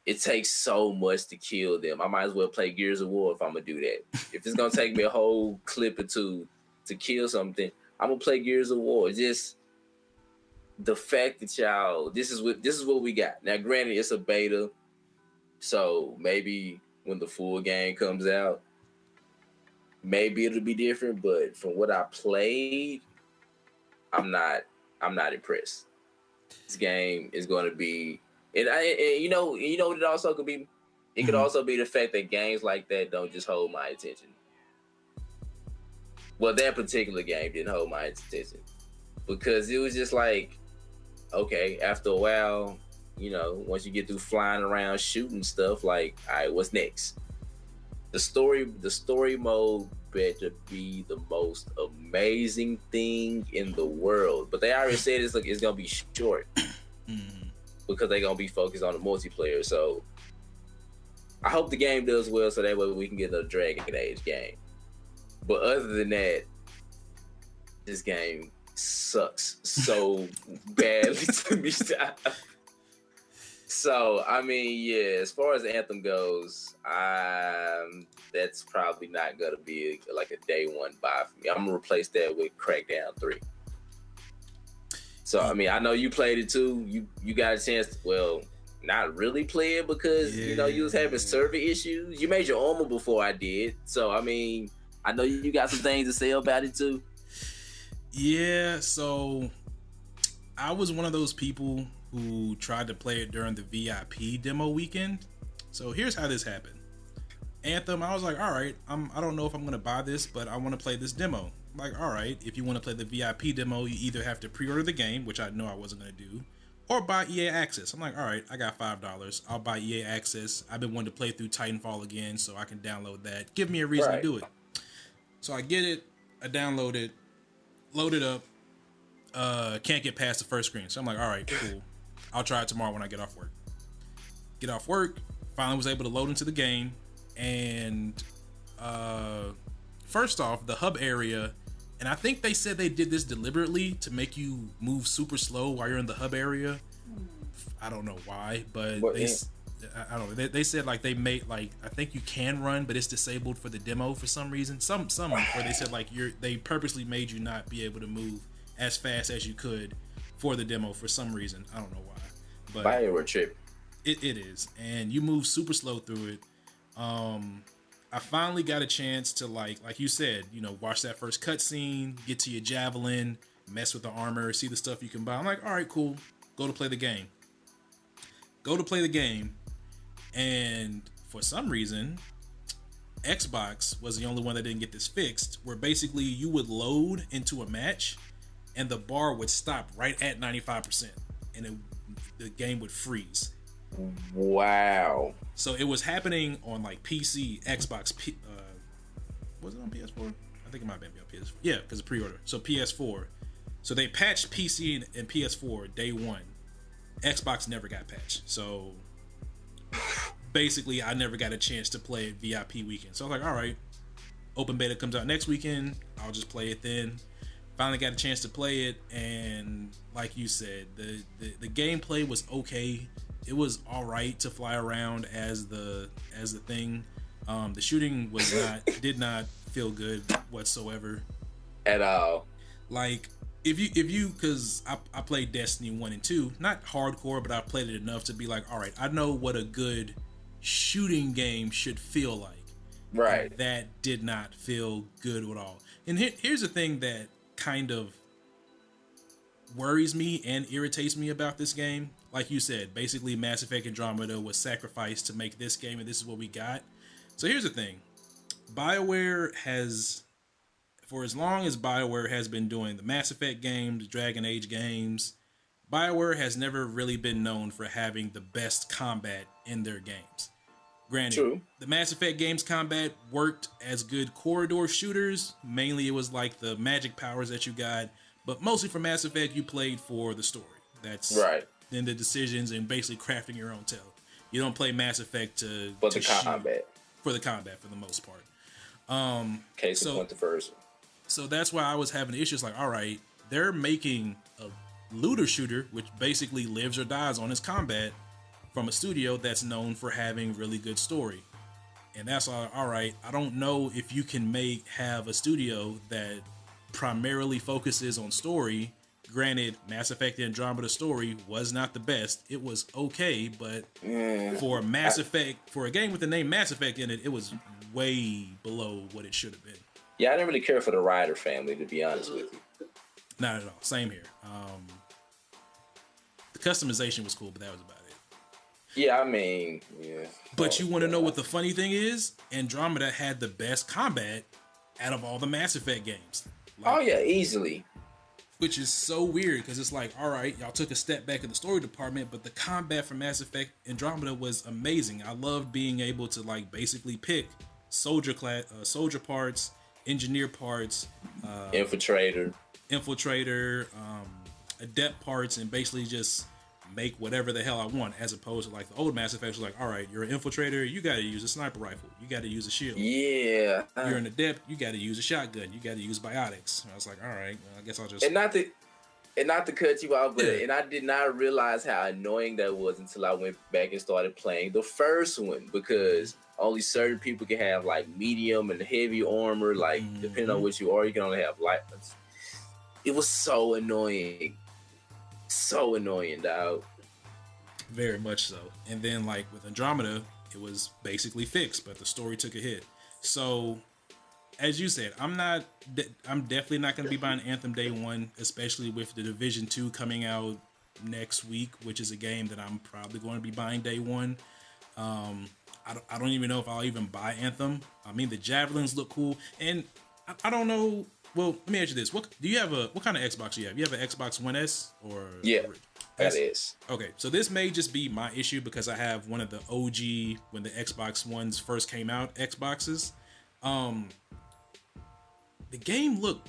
it takes so much to kill them. I might as well play Gears of War if I'm gonna do that. If it's gonna take me a whole clip or two to kill something, I'm gonna play Gears of War. Just the fact that this is what we got. Now, granted, it's a beta, so maybe when the full game comes out, maybe it'll be different. But from what I played, I'm not impressed. This game is going to be, and you know what it also could be. It could also be the fact that games like that don't just hold my attention. Well, that particular game didn't hold my attention because it was just like, okay, after a while, once you get through flying around shooting stuff, like, all right, what's next? The story mode better be the most amazing thing in the world. But they already said it's gonna be short because they're gonna be focused on the multiplayer. So I hope the game does well, so that way we can get a Dragon Age game. But other than that, this game sucks so badly to me. So, I mean, yeah, as far as Anthem goes, that's probably not going to be a day one buy for me. I'm going to replace that with Crackdown 3. So, I mean, I know you played it too. You got a chance to, well, not really play it because, you was having server issues. You made your armor before I did. So, I mean, I know you got some things to say about it too. Yeah, so I was one of those people who tried to play it during the VIP demo weekend. So here's how this happened. Anthem, I was like, all right, I don't know if I'm going to buy this, but I want to play this demo. Like, all right, if you want to play the VIP demo, you either have to pre-order the game, which I know I wasn't going to do, or buy EA Access. I'm like, all right, I got $5. I'll buy EA Access. I've been wanting to play through Titanfall again, so I can download that. Give me a reason to do it. So I get it, I download it, load it up, can't get past the first screen. So I'm like, all right, cool. I'll try it tomorrow when I get off work. Get off work, finally was able to load into the game, and first off, the hub area, and I think they said they did this deliberately to make you move super slow while you're in the hub area. I don't know why, but I don't know. They said like they made like I think you can run, but it's disabled for the demo for some reason. Some where they said like they purposely made you not be able to move as fast as you could for the demo for some reason. I don't know why. But BioWare trip. It is, and you move super slow through it. I finally got a chance to like you said, watch that first cutscene, get to your javelin, mess with the armor, see the stuff you can buy. I'm like, all right, cool. Go to play the game. And for some reason, Xbox was the only one that didn't get this fixed, where basically you would load into a match and the bar would stop right at 95% and the game would freeze. Wow. So it was happening on like PC, Xbox, was it on PS4? I think it might have been on PS4. Yeah, because of pre-order. So PS4. So they patched PC and PS4 day one. Xbox never got patched. So basically I never got a chance to play it VIP weekend. So I was like, all right, open beta comes out next weekend. I'll just play it then. Finally got a chance to play it, and like you said, the gameplay was okay. It was all right to fly around as the thing. The shooting did not feel good whatsoever at all. Like if you because I played Destiny 1 and 2, not hardcore, but I played it enough to be like, all right, I know what a good shooting game should feel like. Right. And that did not feel good at all. And here's the thing that kind of worries me and irritates me about this game. Like you said, basically Mass Effect Andromeda was sacrificed to make this game, and this is what we got. So here's the thing. BioWare has, for as long as BioWare has been doing the Mass Effect games, Dragon Age games, BioWare has never really been known for having the best combat in their games. Granted, True. The Mass Effect games combat worked as good corridor shooters. Mainly it was like the magic powers that you got, but mostly for Mass Effect you played for the story. That's right. Then the decisions and basically crafting your own tale. You don't play Mass Effect to the combat. For the combat for the most part. Case in point, the first one. So that's why I was having issues like, all right, they're making a looter shooter, which basically lives or dies on its combat, from a studio that's known for having really good story. And that's all right. I don't know if you can have a studio that primarily focuses on story. Granted, Mass Effect Andromeda story was not the best. It was okay, but for Mass Effect, for a game with the name Mass Effect in it, it was way below what it should have been. Yeah, I didn't really care for the Ryder family, to be honest with you. Not at all. Same here. The customization was cool, but that was about it. Yeah, I mean, yeah. But you want to know what the funny thing is? Andromeda had the best combat out of all the Mass Effect games. Easily. Which is so weird, because it's like, all right, y'all took a step back in the story department, but the combat for Mass Effect Andromeda was amazing. I loved being able to like basically pick soldier parts, engineer parts, infiltrator, adept parts, and basically just make whatever the hell I want, as opposed to like the old Mass Effect was like, all right, you're an infiltrator, you got to use a sniper rifle, you got to use a shield. Yeah. You're an adept, you got to use a shotgun, you got to use biotics. And I was like, all right, well, I guess I'll just. And not to cut you off, but and I did not realize how annoying that was until I went back and started playing the first one, because only certain people can have like medium and heavy armor, like depending on what you are, you can only have light. It was so annoying. So annoying, dog. Very much so. And then like with Andromeda, it was basically fixed, but the story took a hit. So as you said, I'm definitely not going to be buying Anthem day one, especially with the Division 2 coming out next week, which is a game that I'm probably going to be buying day one. I don't even know if I'll even buy Anthem. I mean, the javelins look cool, and I don't know. Well, let me ask you this: what kind of Xbox do you have? You have an Xbox One S or? Yeah, that is. Okay, so this may just be my issue because I have one of the OG when the Xbox Ones first came out Xboxes. The game looked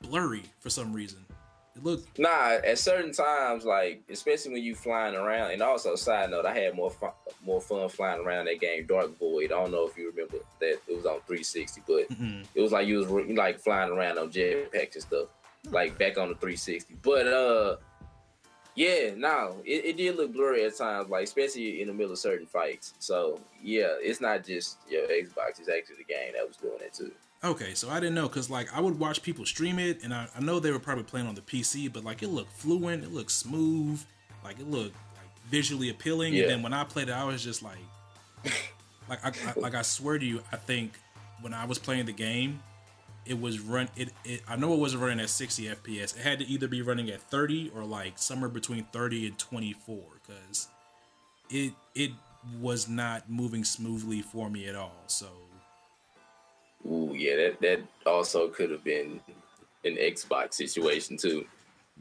blurry for some reason. It looked at certain times, like especially when you flying around. And also, side note, I had more fun flying around that game, Dark Void. I don't know if you remember that it was on 360, but it was like you was like flying around on jetpacks and stuff, like back on the 360. But Yeah, no, it did look blurry at times, like especially in the middle of certain fights. So yeah, it's not just your Xbox; it's actually the game that was doing it too. Okay, so I didn't know because like I would watch people stream it, and I know they were probably playing on the PC, but like it looked fluent, it looked smooth, like it looked like visually appealing. Yeah. And then when I played it, I was just like I swear to you, I think when I was playing the game, it was I know it wasn't running at 60 FPS. It had to either be running at 30 or like somewhere between 30 and 24 because it was not moving smoothly for me at all. So. Ooh, yeah, that also could have been an Xbox situation too.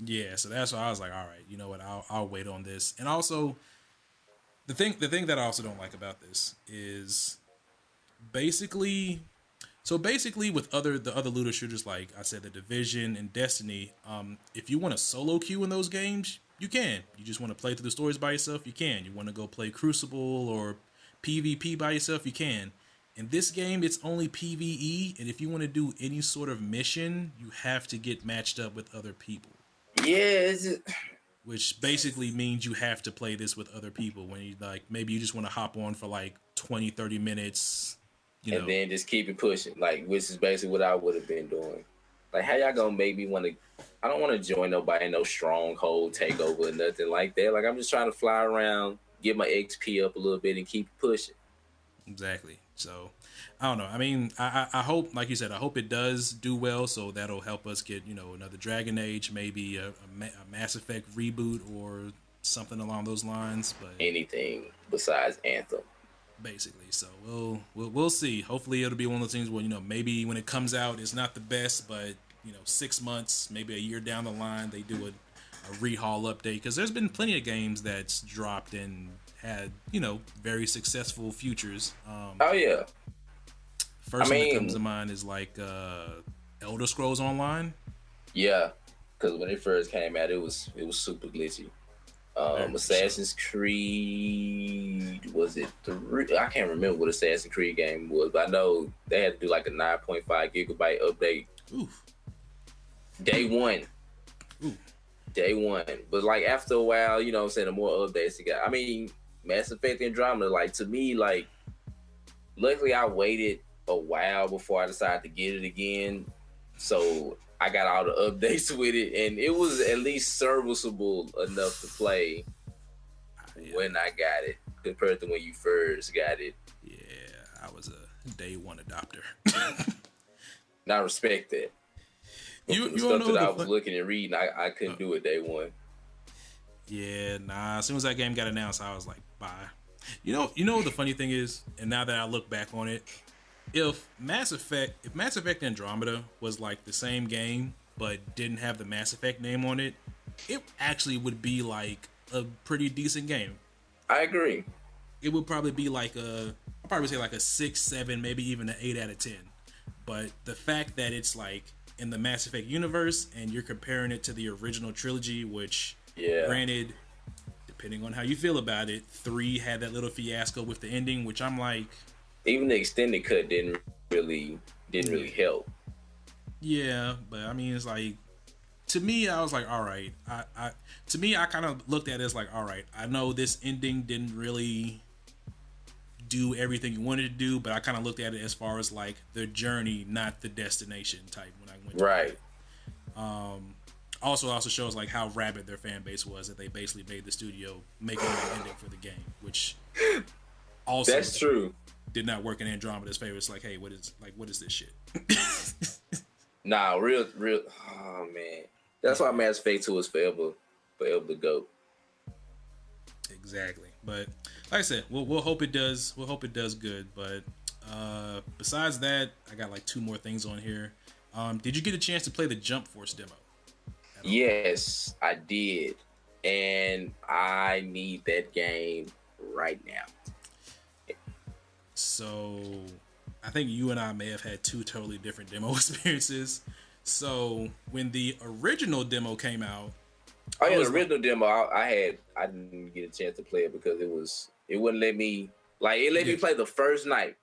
Yeah, so that's why I was like, all right, you know what, I'll wait on this. And also, the thing that I also don't like about this is basically with the other looter shooters, like I said, the Division and Destiny, if you want to solo queue in those games, you can. You just want to play through the stories by yourself, you can. You want to go play Crucible or PvP by yourself, you can. In this game, it's only PvE, and if you want to do any sort of mission, you have to get matched up with other people. Yeah, which basically means you have to play this with other people when you like maybe you just want to hop on for like 20-30 minutes, and then just keep it pushing, like which is basically what I would have been doing. Like how y'all gonna make me want to? I don't want to join nobody, no stronghold takeover or nothing like that. Like I'm just trying to fly around, get my XP up a little bit, and keep pushing. Exactly. So, I don't know. I mean, I hope, like you said, I hope it does do well. So that'll help us get, another Dragon Age, maybe a Mass Effect reboot or something along those lines. But anything besides Anthem, basically. So we'll see. Hopefully, it'll be one of those things where maybe when it comes out, it's not the best, but 6 months, maybe a year down the line, they do a rehaul update because there's been plenty of games that's dropped and had very successful futures. Oh yeah. First one that comes to mind is like Elder Scrolls Online. Yeah, because when it first came out, it was super glitchy. Assassin's Creed, was it 3? I can't remember what Assassin's Creed game was, but I know they had to do like a 9.5 gigabyte update. Oof. Day one. Ooh. Day one. But like after a while, the more updates you got. I mean, Mass Effect Andromeda, like to me, like luckily I waited a while before I decided to get it again. So I got all the updates with it, and it was at least serviceable enough to play when I got it compared to when you first got it. Yeah, I was a day one adopter. And I respect that. You stuff that I was looking and reading, I couldn't do it day one. Yeah, nah. As soon as that game got announced, I was like, bye. You know what the funny thing is, and now that I look back on it, if Mass Effect Andromeda was like the same game but didn't have the Mass Effect name on it, it actually would be like a pretty decent game. I agree. It would probably be like I'll probably say like a 6, 7, maybe even an 8 out of 10. But the fact that it's like in the Mass Effect universe and you're comparing it to the original trilogy, which granted, depending on how you feel about it, 3 had that little fiasco with the ending, which I'm like, even the extended cut didn't really help. Yeah, but I mean, it's like, to me, I was like, all right. I kind of looked at it as like, all right, I know this ending didn't really do everything you wanted to do, but I kind of looked at it as far as like the journey, not the destination type when I went to right. Also shows like how rabid their fan base was, that they basically made the studio make an ending for the game, which also that's true. Did not work in Andromeda's favor. It's like, hey, what is this shit? Nah, real. Oh man, that's why Mass Effect 2 is forever the GOAT. Exactly, but like I said, we'll hope it does. We'll hope it does good. But besides that, I got like 2 more things on here. Did you get a chance to play the Jump Force demo? Yes, I did, and I need that game right now. So I think you and I may have had 2 totally different demo experiences. So when the original demo came out, the original demo I didn't get a chance to play it because it wouldn't let me, like, it let me play the first night,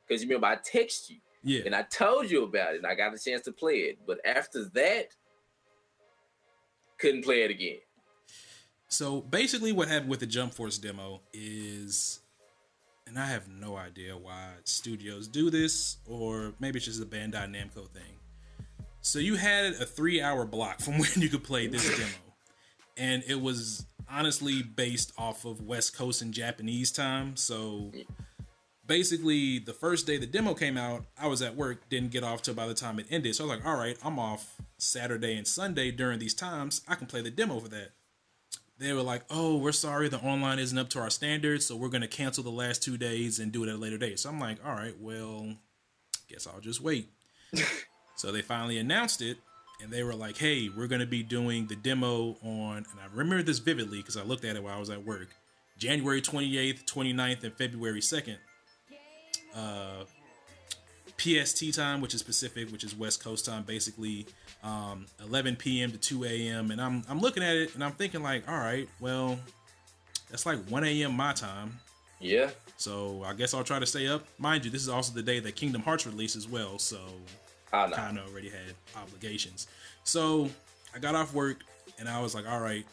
because you remember I texted you and I told you about it and I got a chance to play it, but after that couldn't play it again. So basically, what happened with the Jump Force demo is, and I have no idea why studios do this, or maybe it's just a Bandai Namco thing. So you had a 3-hour block from when you could play this demo, and it was honestly based off of West Coast and Japanese time. So basically, the first day the demo came out, I was at work, didn't get off till by the time it ended. So I was like, all right, I'm off Saturday and Sunday during these times. I can play the demo for that. They were like, oh, we're sorry, the online isn't up to our standards, so we're going to cancel the last 2 days and do it at a later date. So I'm like, all right, well, guess I'll just wait. So they finally announced it, and they were like, hey, we're going to be doing the demo on, and I remember this vividly because I looked at it while I was at work, January 28th, 29th, and February 2nd. PST time, which is Pacific, which is West Coast time, basically 11 p.m. to 2 a.m. And I'm looking at it and I'm thinking like, all right, well, that's like 1 a.m. my time. Yeah. So I guess I'll try to stay up. Mind you, this is also the day that Kingdom Hearts released as well, so I kind of already had obligations. So I got off work and I was like, all right,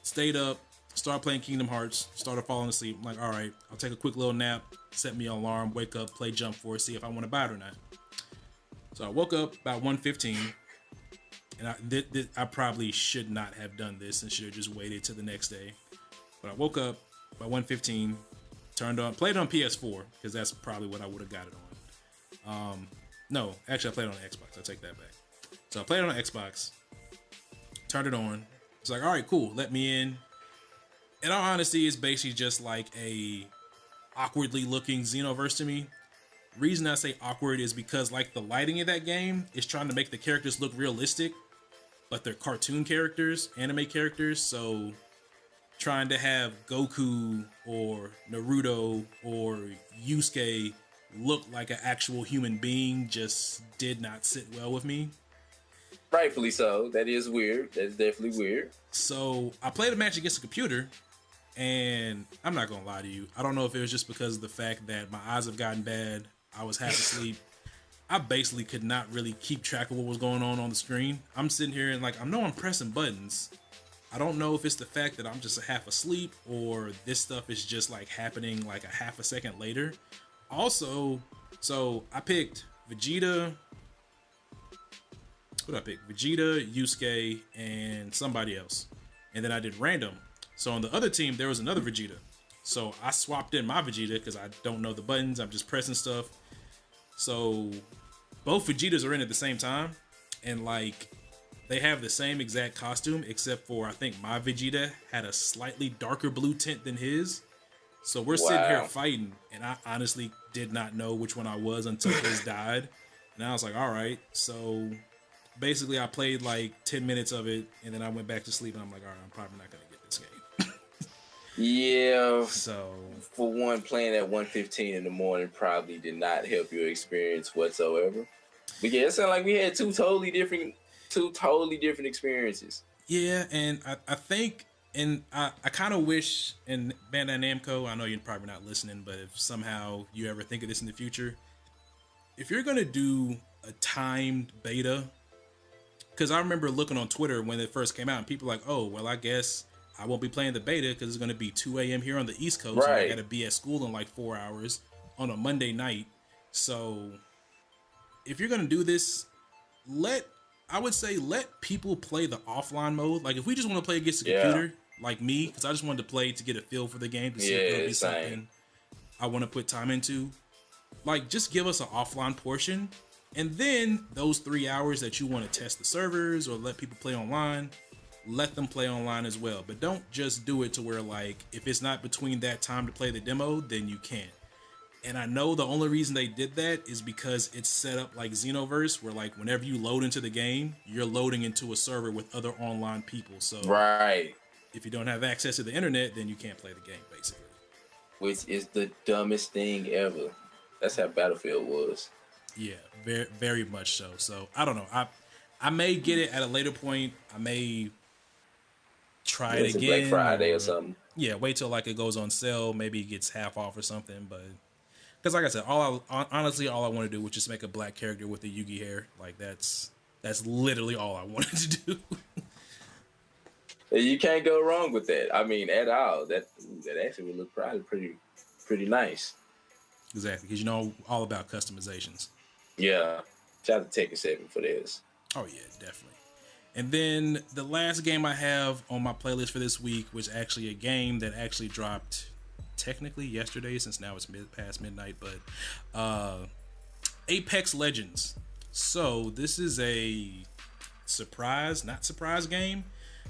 stayed up, started playing Kingdom Hearts, started falling asleep. I'm like, all right, I'll take a quick little nap, set me an alarm, wake up, play Jump Force, see if I want to buy it or not. So I woke up about 1:15, and I probably should not have done this and should have just waited till the next day. But I woke up by 1:15, played it on PS4, because that's probably what I would have got it on. No, actually I played it on Xbox, I take that back. So I played it on Xbox, turned it on, it's like, all right, cool, let me in. In all honesty, it's basically just like a awkwardly looking Xenoverse to me. Reason I say awkward is because like the lighting in that game is trying to make the characters look realistic, but they're cartoon characters, anime characters, so trying to have Goku or Naruto or Yusuke look like an actual human being just did not sit well with me. Rightfully so. That is weird. That's definitely weird. So I played a match against a computer, and I'm not gonna lie to you, I don't know if it was just because of the fact that my eyes have gotten bad, I was half asleep. I basically could not really keep track of what was going on the screen. I'm sitting here and like, I know I'm pressing buttons. I don't know if it's the fact that I'm just half asleep or this stuff is just like happening like a half a second later. Also, so I picked Vegeta. What did I pick? Vegeta, Yusuke, and somebody else. And then I did random. So on the other team, there was another Vegeta. So I swapped in my Vegeta because I don't know the buttons. I'm just pressing stuff. So both Vegetas are in at the same time. And like, they have the same exact costume, except for I think my Vegeta had a slightly darker blue tint than his. So we're sitting here fighting, and I honestly did not know which one I was until his died. And I was like, all right. So basically I played like 10 minutes of it, and then I went back to sleep, and I'm like, all right, I'm probably not going to get this game. Yeah. So for one, playing at 1:15 in the morning probably did not help your experience whatsoever. But yeah, it sounded like we had two totally different experiences. Yeah, and I think, and I kind of wish, and Bandai Namco, I know you're probably not listening, but if somehow you ever think of this in the future, if you're going to do a timed beta, because I remember looking on Twitter when it first came out, and people were like, oh, well, I guess I won't be playing the beta because it's going to be 2 a.m. here on the East Coast. Right. And I got to be at school in like 4 hours on a Monday night. So if you're going to do this, I would say let people play the offline mode. Like if we just want to play against the computer, like me, because I just wanted to play to get a feel for the game, to see if it'll be something I want to put time into. Like just give us an offline portion. And then those 3 hours that you want to test the servers or let people play online, let them play online as well. But don't just do it to where like, if it's not between that time to play the demo, then you can't. And I know the only reason they did that is because it's set up like Xenoverse, where like whenever you load into the game, you're loading into a server with other online people. So if you don't have access to the internet, then you can't play the game, basically. Which is the dumbest thing ever. That's how Battlefield was. Yeah, very, very much so. So I don't know. I may get it at a later point. I may try it again. Black Friday or something. Yeah, wait till like it goes on sale. Maybe it gets half off or something. But because like I said, honestly, all I want to do was just make a black character with the Yugi hair. Like that's literally all I wanted to do. You can't go wrong with that. I mean, at all. That actually would look probably pretty nice. Exactly, because you know all about customizations. Yeah. Shout out to Tekken 7 for this. Oh yeah, definitely. And then the last game I have on my playlist for this week was actually a game that actually dropped technically yesterday, since now it's past midnight, but Apex Legends. So this is a not surprise game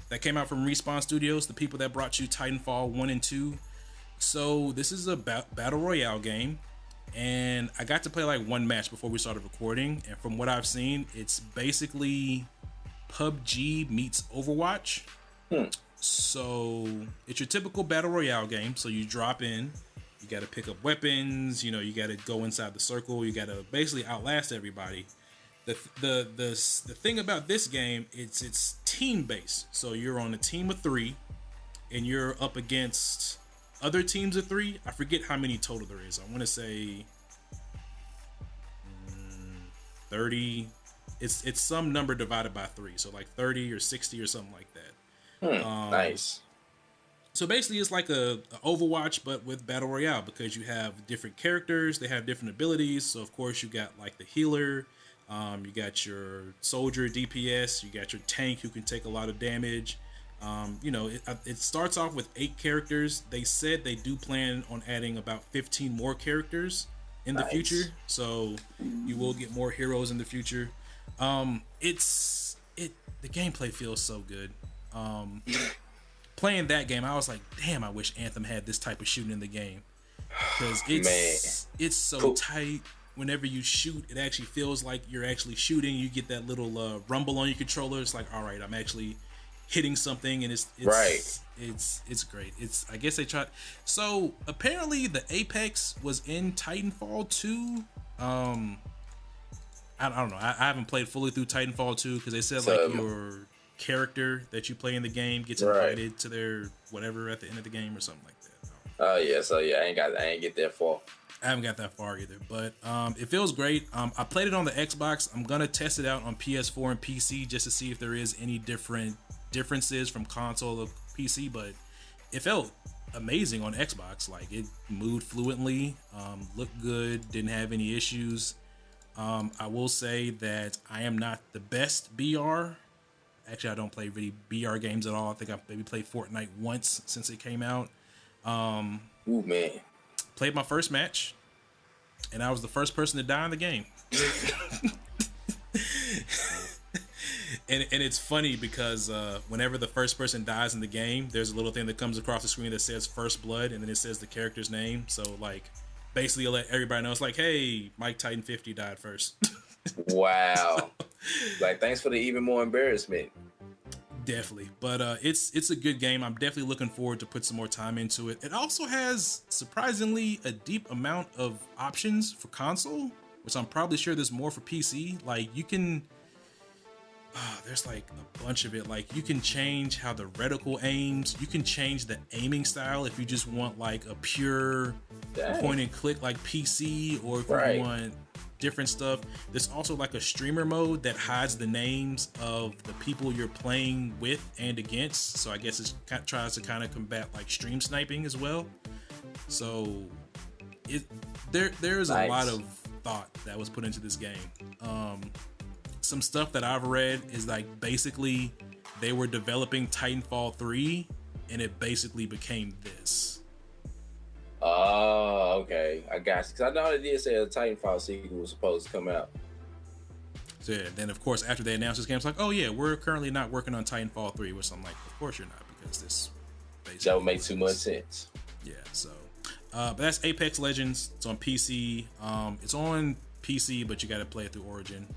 that came out from Respawn Studios, the people that brought you Titanfall 1 and 2. So this is a battle royale game, and I got to play like one match before we started recording, and from what I've seen, it's basically PUBG meets Overwatch. So it's your typical battle royale game. So you drop in, you got to pick up weapons, you know, you got to go inside the circle, you got to basically outlast everybody. The thing about this game, it's team based. So you're on a team of 3 and you're up against other teams of 3. I forget how many total there is. I want to say 30. It's some number divided by 3, so like 30 or 60 or something like that. Nice. So basically, it's like a Overwatch, but with battle royale, because you have different characters, they have different abilities. So of course, you got like the healer, you got your soldier DPS, you got your tank who can take a lot of damage. You know, it starts off with 8 characters. They said they do plan on adding about 15 more characters in the future, so you will get more heroes in the future. The gameplay feels so good. Playing that game, I was like, damn, I wish Anthem had this type of shooting in the game, because it's so tight. Whenever you shoot, it actually feels like you're actually shooting. You get that little rumble on your controller. It's like, all right, I'm actually hitting something, and it's great. I guess they tried. So apparently the Apex was in Titanfall 2. I don't know. I haven't played fully through Titanfall 2 because they said like your character that you play in the game gets invited to their whatever at the end of the game or something like that. Oh yeah, so yeah, I ain't get that far. I haven't got that far either, but it feels great. I played it on the Xbox. I'm gonna test it out on PS4 and PC just to see if there is any differences from console to PC, but it felt amazing on Xbox. Like, it moved fluently, looked good, didn't have any issues. I will say that I am not the best BR. Actually, I don't play really BR games at all. I think I maybe played Fortnite once since it came out. Ooh, man. Played my first match, and I was the first person to die in the game. And it's funny because whenever the first person dies in the game, there's a little thing that comes across the screen that says First Blood, and then it says the character's name. So, like, basically let everybody know, it's like, hey, Mike Titan 50 died first. Wow. Like, thanks for the even more embarrassment. Definitely. But it's a good game. I'm definitely looking forward to put some more time into it. It also has, surprisingly, a deep amount of options for console, which I'm probably sure there's more for PC. Like, you can... there's like a bunch of it. Like, you can change how the reticle aims. You can change the aiming style if you just want like a pure point and click like PC, or if you want different stuff. There's also like a streamer mode that hides the names of the people you're playing with and against. So I guess it tries to kind of combat like stream sniping as well. So there's a lot of thought that was put into this game. Some stuff that I've read is like basically they were developing Titanfall 3 and it basically became this. Oh, okay. I got you. Because I know they did say a Titanfall sequel was supposed to come out. So yeah, then of course after they announced this game, it's like, oh yeah, we're currently not working on Titanfall 3, which I'm like, of course you're not, because this basically that would make too much sense. Yeah, so but that's Apex Legends. It's on PC. It's on PC, but you got to play it through Origin.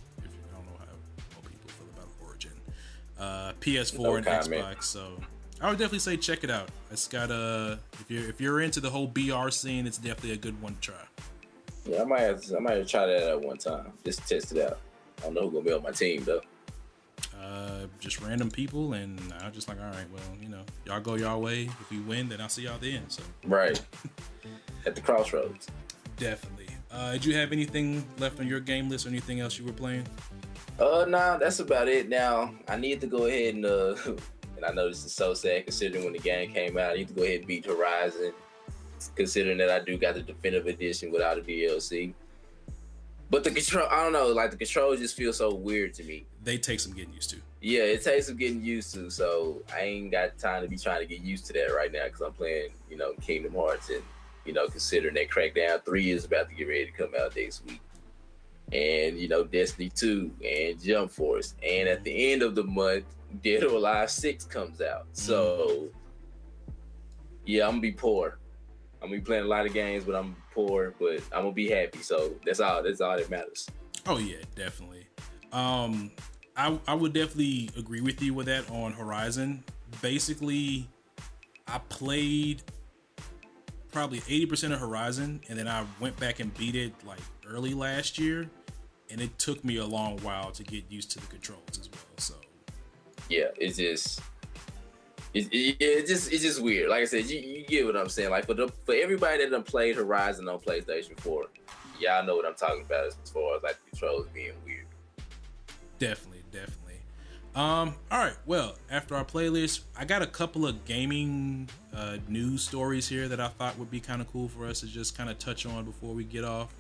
PS4 and Xbox, so I would definitely say check it out. It's got if you're into the whole BR scene, it's definitely a good one to try. Yeah, I might have to try that out one time, just to test it out. I don't know who's gonna be on my team though. Just random people, and I was just like, all right, well, you know, y'all go y'all way. If we win, then I'll see y'all then. So right at the crossroads. Definitely. Did you have anything left on your game list, or anything else you were playing? Nah, that's about it. Now I need to go ahead and And I know this is so sad considering when the game came out, I need to go ahead and beat Horizon, considering that I do got the Definitive Edition without a DLC. But the control, I don't know, like the controls just feel so weird to me. They take some getting used to. Yeah, it takes some getting used to. So I ain't got time to be trying to get used to that right now because I'm playing, Kingdom Hearts and, considering that Crackdown 3 is about to get ready to come out next week. And, Destiny 2 and Jump Force. And at the end of the month, Dead or Alive 6 comes out. So, yeah, I'm going to be poor. I'm going to be playing a lot of games, but I'm poor, but I'm going to be happy. So that's all that matters. Oh, yeah, definitely. I would definitely agree with you with that on Horizon. Basically, I played probably 80% of Horizon, and then I went back and beat it like early last year, and it took me a long while to get used to the controls as well. So yeah, it's just weird. Like I said, you get what I'm saying. Like for everybody that done played Horizon on PlayStation 4, y'all know what I'm talking about as far as like the controls being weird. Definitely. All right. Well, after our playlist, I got a couple of gaming news stories here that I thought would be kind of cool for us to just kind of touch on before we get off.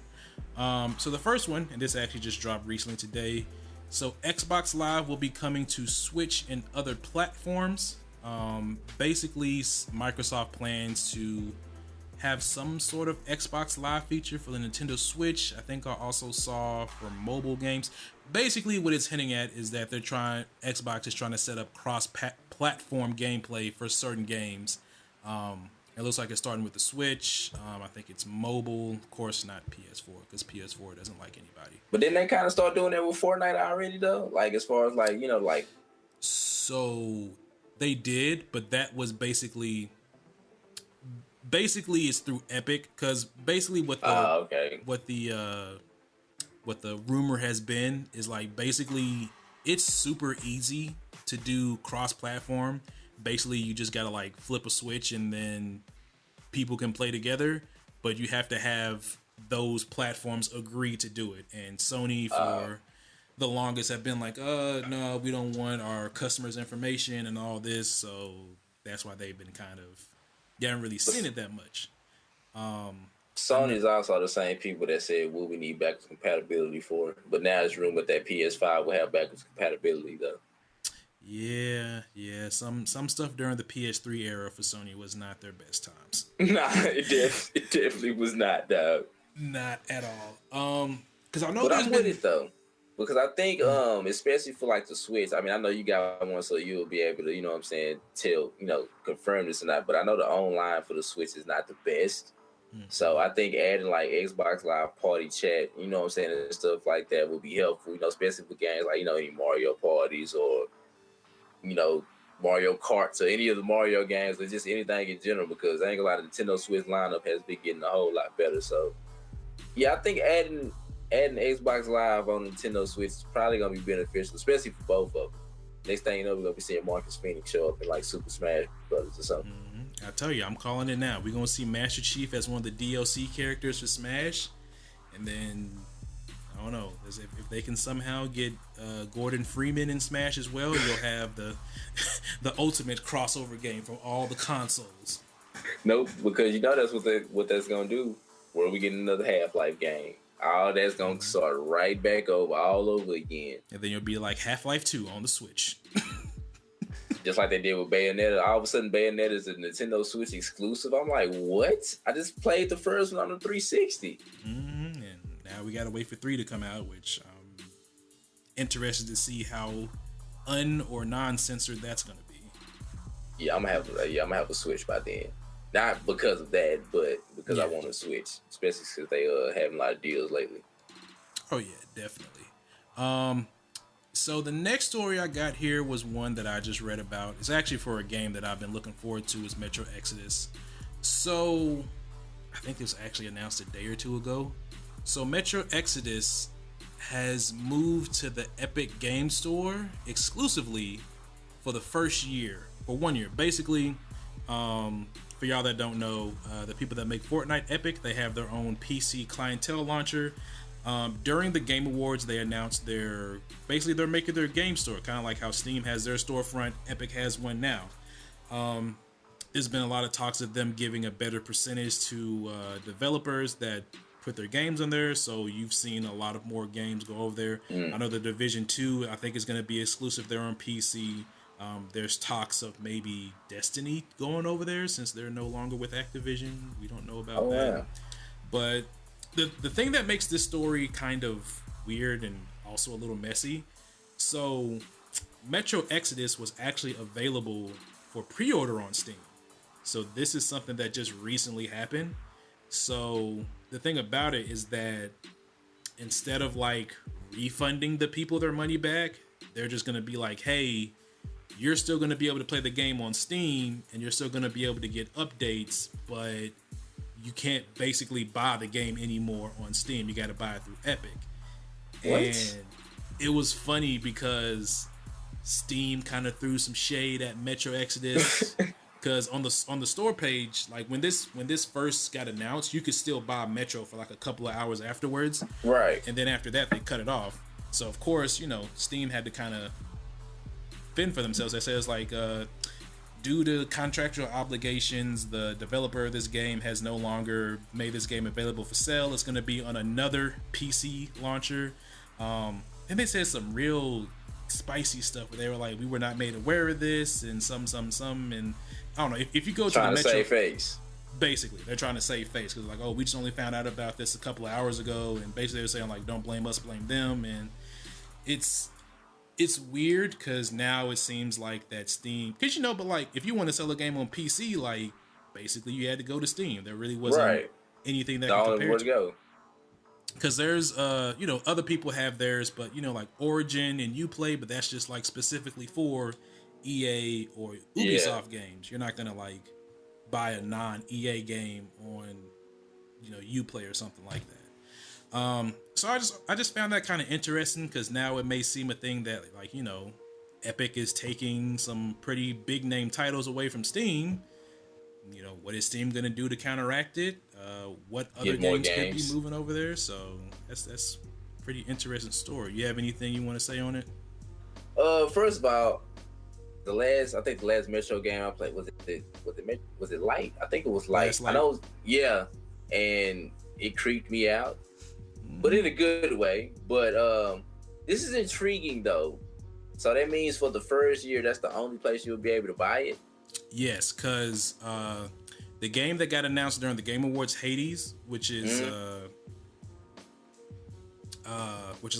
So the first one, and this actually just dropped recently today. So Xbox Live will be coming to Switch and other platforms. Basically, Microsoft plans to have some sort of Xbox Live feature for the Nintendo Switch. I think I also saw for mobile games. Basically, what it's hinting at is that Xbox is trying to set up cross-platform gameplay for certain games. It looks like it's starting with the Switch. I think it's mobile, of course, not PS4 because PS4 doesn't like anybody. But didn't they kind of start doing that with Fortnite already, though? Like as far as like. So they did, but that was basically it's through Epic because basically what the rumor has been is like basically it's super easy to do cross-platform. Basically, you just gotta like flip a switch and then people can play together, but you have to have those platforms agree to do it. And Sony for the longest have been like, no, we don't want our customers' information and all this. So that's why they've been you haven't really seen it that much. Sony's also the same people that said, "Well, we need backwards compatibility for it," but now it's rumored that PS5 will have backwards compatibility, though. Yeah. Some stuff during the PS3 era for Sony was not their best times. Nah, it definitely was not, dog. Not at all. Because I know, but I'm with it though, because I think, especially for like the Switch. I mean, I know you got one, so you'll be able to, confirm this or not. But I know the online for the Switch is not the best. So I think adding like Xbox Live party chat, and stuff like that would be helpful, especially for games like, any Mario parties or, Mario Karts or any of the Mario games or just anything in general, because I think a lot of the Nintendo Switch lineup has been getting a whole lot better. So yeah, I think adding Xbox Live on Nintendo Switch is probably going to be beneficial, especially for both of them. Next thing you know, we're going to be seeing Marcus Phoenix show up in like Super Smash Brothers or something. I tell you, I'm calling it now. We're going to see Master Chief as one of the DLC characters for Smash. And then, I don't know, if they can somehow get Gordon Freeman in Smash as well, you'll have the ultimate crossover game from all the consoles. Nope, because that's what that's going to do. Where we get another Half-Life game. All that's going to start right back all over again. And then you'll be like Half-Life 2 on the Switch. Just like they did with Bayonetta. All of a sudden, Bayonetta is a Nintendo Switch exclusive. I'm like, what? I just played the first one on the 360. And now we got to wait for 3 to come out, which I'm interested to see how or non-censored that's going to be. Yeah, I'm gonna have a Switch by then. Not because of that, but because I want to Switch, especially since they having a lot of deals lately. Oh yeah, definitely. So the next story I got here was one that I just read about. It's actually for a game that I've been looking forward to, is Metro Exodus. So I think this was actually announced a day or two ago. So Metro Exodus has moved to the Epic Game Store exclusively for the first year, for 1 year. Basically, for y'all that don't know, the people that make Fortnite Epic, they have their own PC clientele launcher. During the Game Awards, they announced they're making their game store, kind of like how Steam has their storefront, Epic has one now. There's been a lot of talks of them giving a better percentage to developers that put their games on there. So you've seen a lot of more games go over there. I know the Division 2, I think, is going to be exclusive there on PC. There's talks of maybe Destiny going over there since they're no longer with Activision. We don't know about that. Yeah. But the thing that makes this story kind of weird and also a little messy. So Metro Exodus was actually available for pre-order on Steam. So this is something that just recently happened. So the thing about it is that instead of like refunding the people their money back, they're just going to be like, hey, you're still going to be able to play the game on Steam and you're still going to be able to get updates, but you can't basically buy the game anymore on Steam. You got to buy it through Epic. What? And it was funny because Steam kind of threw some shade at Metro Exodus. Because on the store page, like when this first got announced, you could still buy Metro for like a couple of hours afterwards. Right. And then after that, they cut it off. So of course, Steam had to kind of fend for themselves. They says like, due to contractual obligations, the developer of this game has no longer made this game available for sale. It's going to be on another PC launcher. And they said some real spicy stuff where they were like, we were not made aware of this, and some, and I don't know. If you go to the Metro, save face. Basically, they're trying to save face because like, oh, we just only found out about this a couple of hours ago, and basically they're saying like, don't blame us, blame them, and it's weird because now it seems like that Steam, because but like if you want to sell a game on PC, like basically you had to go to Steam. There really wasn't anything that could compare to go. Because there's other people have theirs, but like Origin and Uplay, but that's just like specifically for EA or Ubisoft games. You're not gonna like buy a non-EA game on Uplay or something like that. So I just found that kind of interesting because now it may seem a thing that like Epic is taking some pretty big name titles away from Steam. What is Steam gonna do to counteract it? What other games could be moving over there? So that's pretty interesting story. You have anything you want to say on it? First of all, the last Metro game I played was it Light? I think it was Light. I know, and it creeped me out, but in a good way. But this is intriguing though. So that means for the first year, that's the only place you'll be able to buy it. Yes, because the game that got announced during the Game Awards, Hades, which is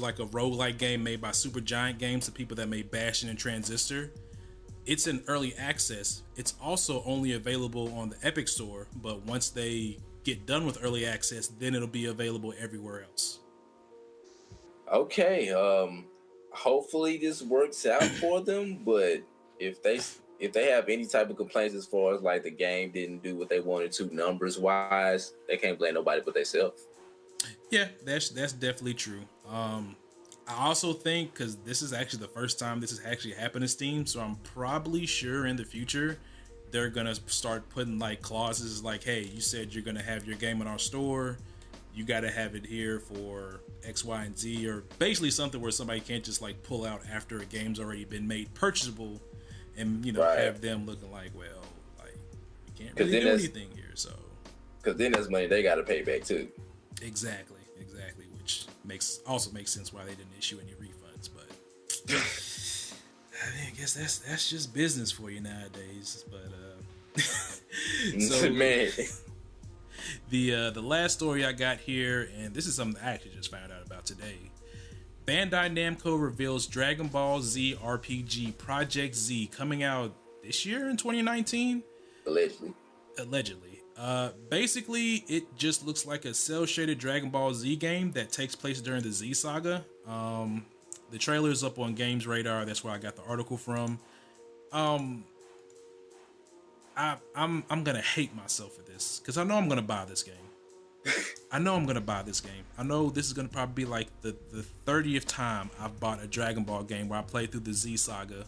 like a roguelike game made by Supergiant Games, the people that made Bastion and Transistor. It's in early access. It's also only available on the Epic Store, but once they get done with early access, then it'll be available everywhere else. Okay, hopefully this works out for them, but if they have any type of complaints as far as like the game didn't do what they wanted to numbers wise, they can't blame nobody but themselves. Yeah, that's definitely true. I also think because this is actually the first time this has actually happened to Steam, so I'm probably sure in the future they're gonna start putting like clauses like, hey, you said you're gonna have your game in our store, you gotta have it here for X, Y, and Z, or basically something where somebody can't just like pull out after a game's already been made purchasable and have them looking like, well, like we can't really do anything here. So because then there's money they gotta pay back too. Exactly, which also makes sense why they didn't issue any refunds. But I guess that's just business for you nowadays. But so man, the last story I got here, and this is something I actually just found out about today. Bandai Namco reveals Dragon Ball Z RPG Project Z coming out this year in 2019. Allegedly. Basically, it just looks like a cel-shaded Dragon Ball Z game that takes place during the Z Saga. The trailer is up on Games Radar. That's where I got the article from. I'm gonna hate myself for this because I know I'm gonna buy this game. I know this is gonna probably be like the 30th time I've bought a Dragon Ball game where I played through the Z Saga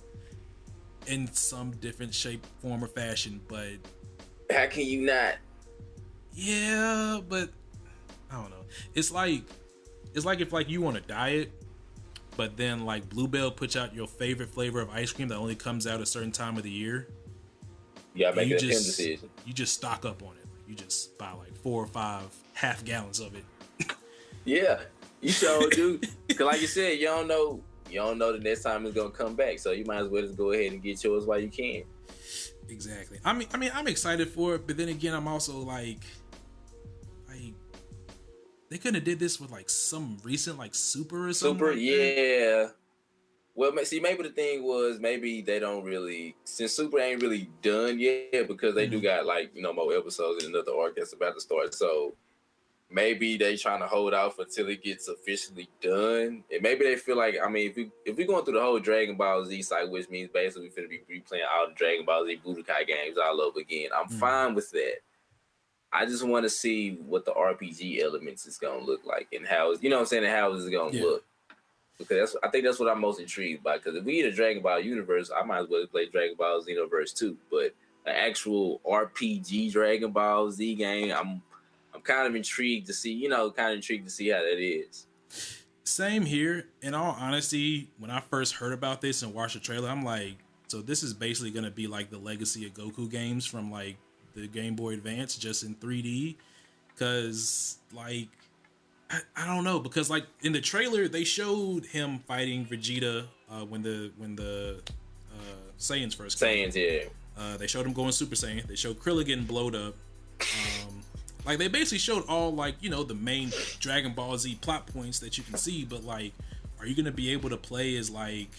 in some different shape, form, or fashion, but how can you not? Yeah, but I don't know. It's like it's like if like you want to diet, but then like Bluebell puts out your favorite flavor of ice cream that only comes out a certain time of the year. You gotta make a decision. You just stock up on it. You just buy like 4 or 5 half gallons of it. Yeah, you sure do. Cause like you said, you don't know the next time it's gonna come back. So you might as well just go ahead and get yours while you can. Exactly. I mean, I'm excited for it, but then again, I'm also like they couldn't have did this with like some recent like Super or something. Super, like yeah. Well, see, maybe the thing was maybe they don't really, since Super ain't really done yet because they do got like more episodes and another arc that's about to start. So maybe they trying to hold off until it gets officially done, and maybe they feel like, I mean, if we going through the whole Dragon Ball Z cycle, which means basically we're finna be replaying all the Dragon Ball Z Budokai games all over again. I'm fine with that. I just want to see what the RPG elements is gonna look like and how it's, and how it's gonna look. Because I think that's what I'm most intrigued by. Because if we in a Dragon Ball universe, I might as well play Dragon Ball Xenoverse 2. But an actual RPG Dragon Ball Z game, I'm kind of intrigued to see, how that is. Same here. In all honesty, when I first heard about this and watched the trailer, I'm like, so this is basically going to be like the Legacy of Goku games from like the Game Boy Advance, just in 3D. Because like, I don't know, because like in the trailer they showed him fighting Vegeta when the Saiyans first came. Yeah. They showed him going Super Saiyan. They showed Krillin getting blowed up. Like they basically showed all like the main Dragon Ball Z plot points that you can see, but like, are you gonna be able to play as like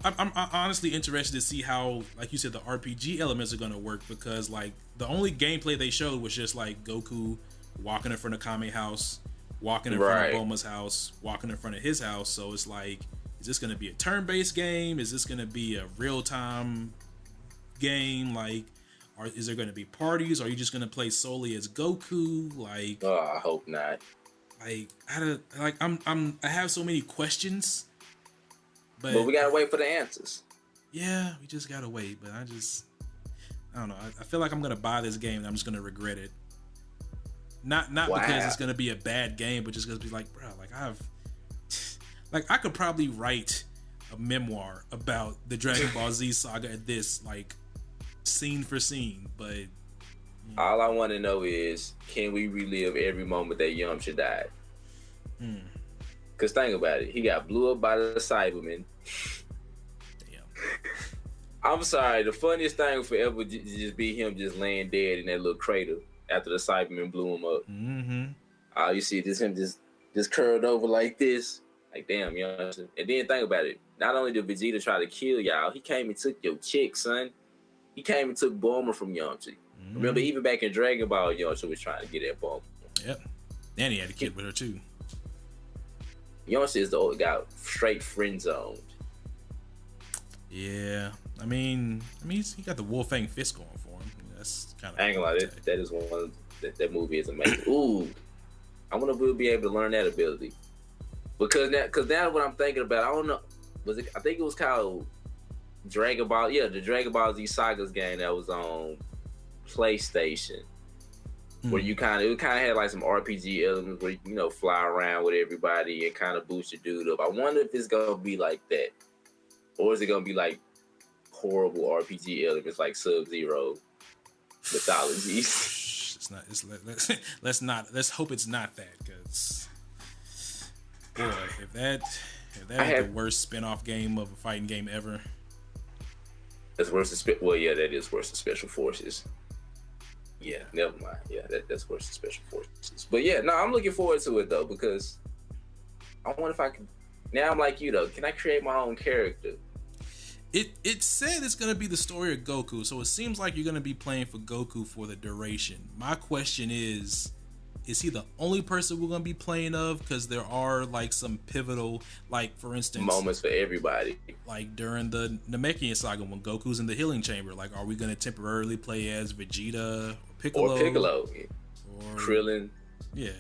I'm honestly interested to see how, like you said, the RPG elements are gonna work, because like the only gameplay they showed was just like Goku walking in front of Kame house, walking in front of Bulma's house, walking in front of his house. So it's like, is this gonna be a turn-based game? Is this gonna be a real-time game? Like, is there gonna be parties? Are you just gonna play solely as Goku? Like, I hope not. Like, I have so many questions, but we gotta wait for the answers. Yeah, we just gotta wait. But I don't know. I feel like I'm gonna buy this game and I'm just gonna regret it. Not because it's gonna be a bad game, but just gonna be like, bro, like I could probably write a memoir about the Dragon Ball Z saga at this, like, scene for scene. But all I want to know is, can we relive every moment that Yamcha died? Because think about it, he got blew up by the Cybermen. Damn. I'm sorry, the funniest thing forever would just be him just laying dead in that little crater after the Cybermen blew him up. All you see is him just curled over like this. Like, damn, Yamcha. And then think about it, not only did Vegeta try to kill y'all, he came and took your chick, son. He came and took Bulma from Yamcha. Remember, even back in Dragon Ball, Yamcha was trying to get at Bulma. Yep. And he had a kid with her too. Yamcha is the old guy, straight friend zoned. Yeah, I mean, he got the Wolfang fist going for him. That's kind of. I ain't gonna lie, that is one. That movie is amazing. Ooh, I wonder if we'll be able to learn that ability. Because now what I'm thinking about, I don't know. I think it was called Dragon Ball. Yeah, the Dragon Ball Z Sagas game that was on PlayStation. Where it kind of had like some RPG elements where you fly around with everybody and kind of boost your dude up. I wonder if it's gonna be like that, or is it gonna be like horrible RPG elements like Sub-Zero mythologies? It's not. Let's hope it's not that, because boy, if that is the worst spin-off game of a fighting game ever. That's worse than that is worse than Special Forces. Yeah, never mind. Yeah, that's worse than Special Forces. But yeah, no, I'm looking forward to it though, because I wonder if I can. Now I'm like you though. Can I create my own character? It said it's gonna be the story of Goku, so it seems like you're gonna be playing for Goku for the duration. My question is he the only person we're gonna be playing of? Because there are like some pivotal, like for instance, moments for everybody. Like during the Namekian saga when Goku's in the healing chamber, like are we gonna temporarily play as Vegeta or Piccolo? Or Krillin. Yeah,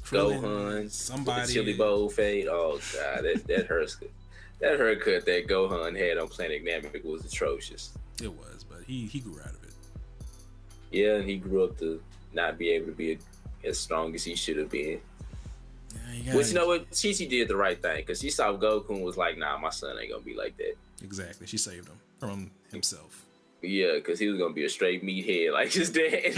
Krillin, Gohan, somebody. The chili bowl fade. Oh god, that hurts. That haircut that Gohan had on Planet Namek was atrocious. It was, but he grew out of it. Yeah, and he grew up to not be able to be as strong as he should have been. Yeah, Which, you know what? Chi did the right thing because she saw Goku and was like, nah, my son ain't going to be like that. Exactly. She saved him from himself. Yeah, because he was going to be a straight meathead like his dad.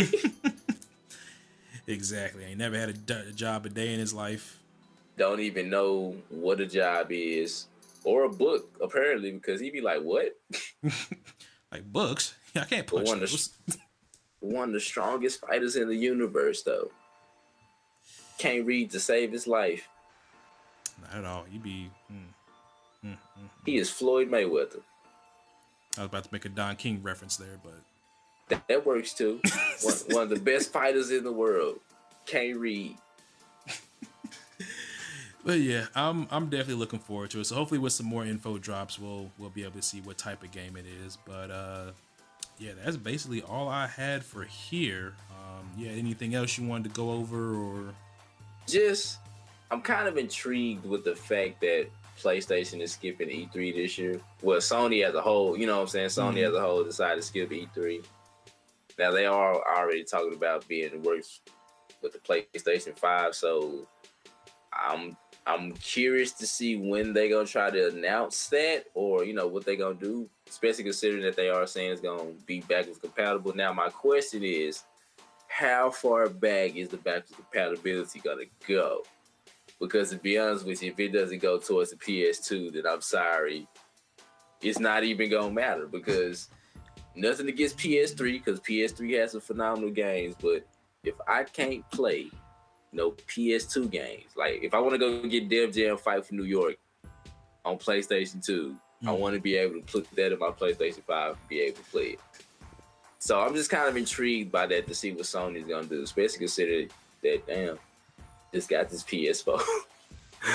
Exactly. He never had a job a day in his life. Don't even know what a job is or a book, apparently, because he'd be like, what? Like books? I can't punch those. One of the strongest fighters in the universe, though. Can't read to save his life. Not at all. You'd be... He is Floyd Mayweather. I was about to make a Don King reference there, but... That works, too. one of the best fighters in the world. Can't read. But yeah, I'm definitely looking forward to it. So hopefully with some more info drops, we'll be able to see what type of game it is. But yeah, that's basically all I had for here. Yeah, anything else you wanted to go over or? Just, I'm kind of intrigued with the fact that PlayStation is skipping E3 this year. Well, Sony as a whole, you know what I'm saying? Sony as a whole decided to skip E3. Now they are already talking about being in works with the PlayStation 5, so I'm curious to see when they're going to try to announce that or, you know, what they're going to do, especially considering that they are saying it's going to be backwards compatible. Now, my question is, how far back is the backwards compatibility going to go? Because to be honest with you, if it doesn't go towards the PS2, then I'm sorry. It's not even going to matter because nothing against PS3 because PS3 has some phenomenal games, but if I can't play no PS2 games. Like, if I want to go get Def Jam Fight for New York on PlayStation 2, I want to be able to put that in my PlayStation 5 and be able to play it. So I'm just kind of intrigued by that to see what Sony's going to do, especially considering that, damn, just got this PS4.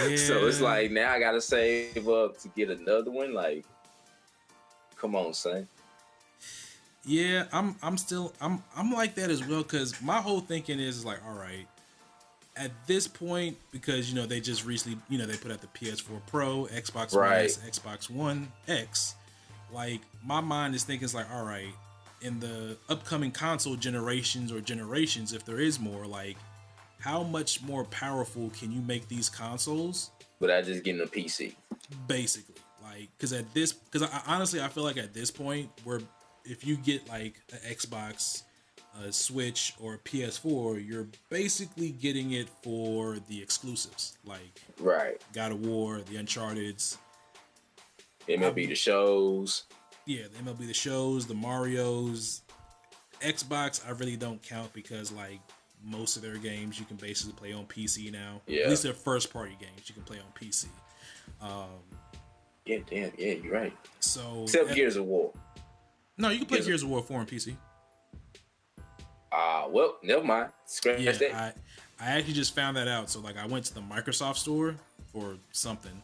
Yeah. So it's like, now I got to save up to get another one. Like, come on, son. Yeah, I'm like that as well because my whole thinking is like, all right, at this point, because, you know, they just recently, you know, they put out the PS4 Pro, Xbox One S, Xbox One X. Like, my mind is thinking, it's like, all right, in the upcoming console generations, if there is more, like, how much more powerful can you make these consoles? Without just getting a PC. Basically. Like, because I honestly, I feel like at this point, where if you get, like, an Xbox, a Switch or PS4, you're basically getting it for the exclusives, like God of War, the Uncharted's, MLB The Shows. Yeah, the MLB The Shows, the Marios. Xbox, I really don't count because like most of their games you can basically play on PC now. Yeah. At least their first party games you can play on PC. Yeah, you're right. So except Gears of War. No, you can play Gears of War 4 on PC. Well, never mind. Scratch that. I actually just found that out. So like I went to the Microsoft store for something.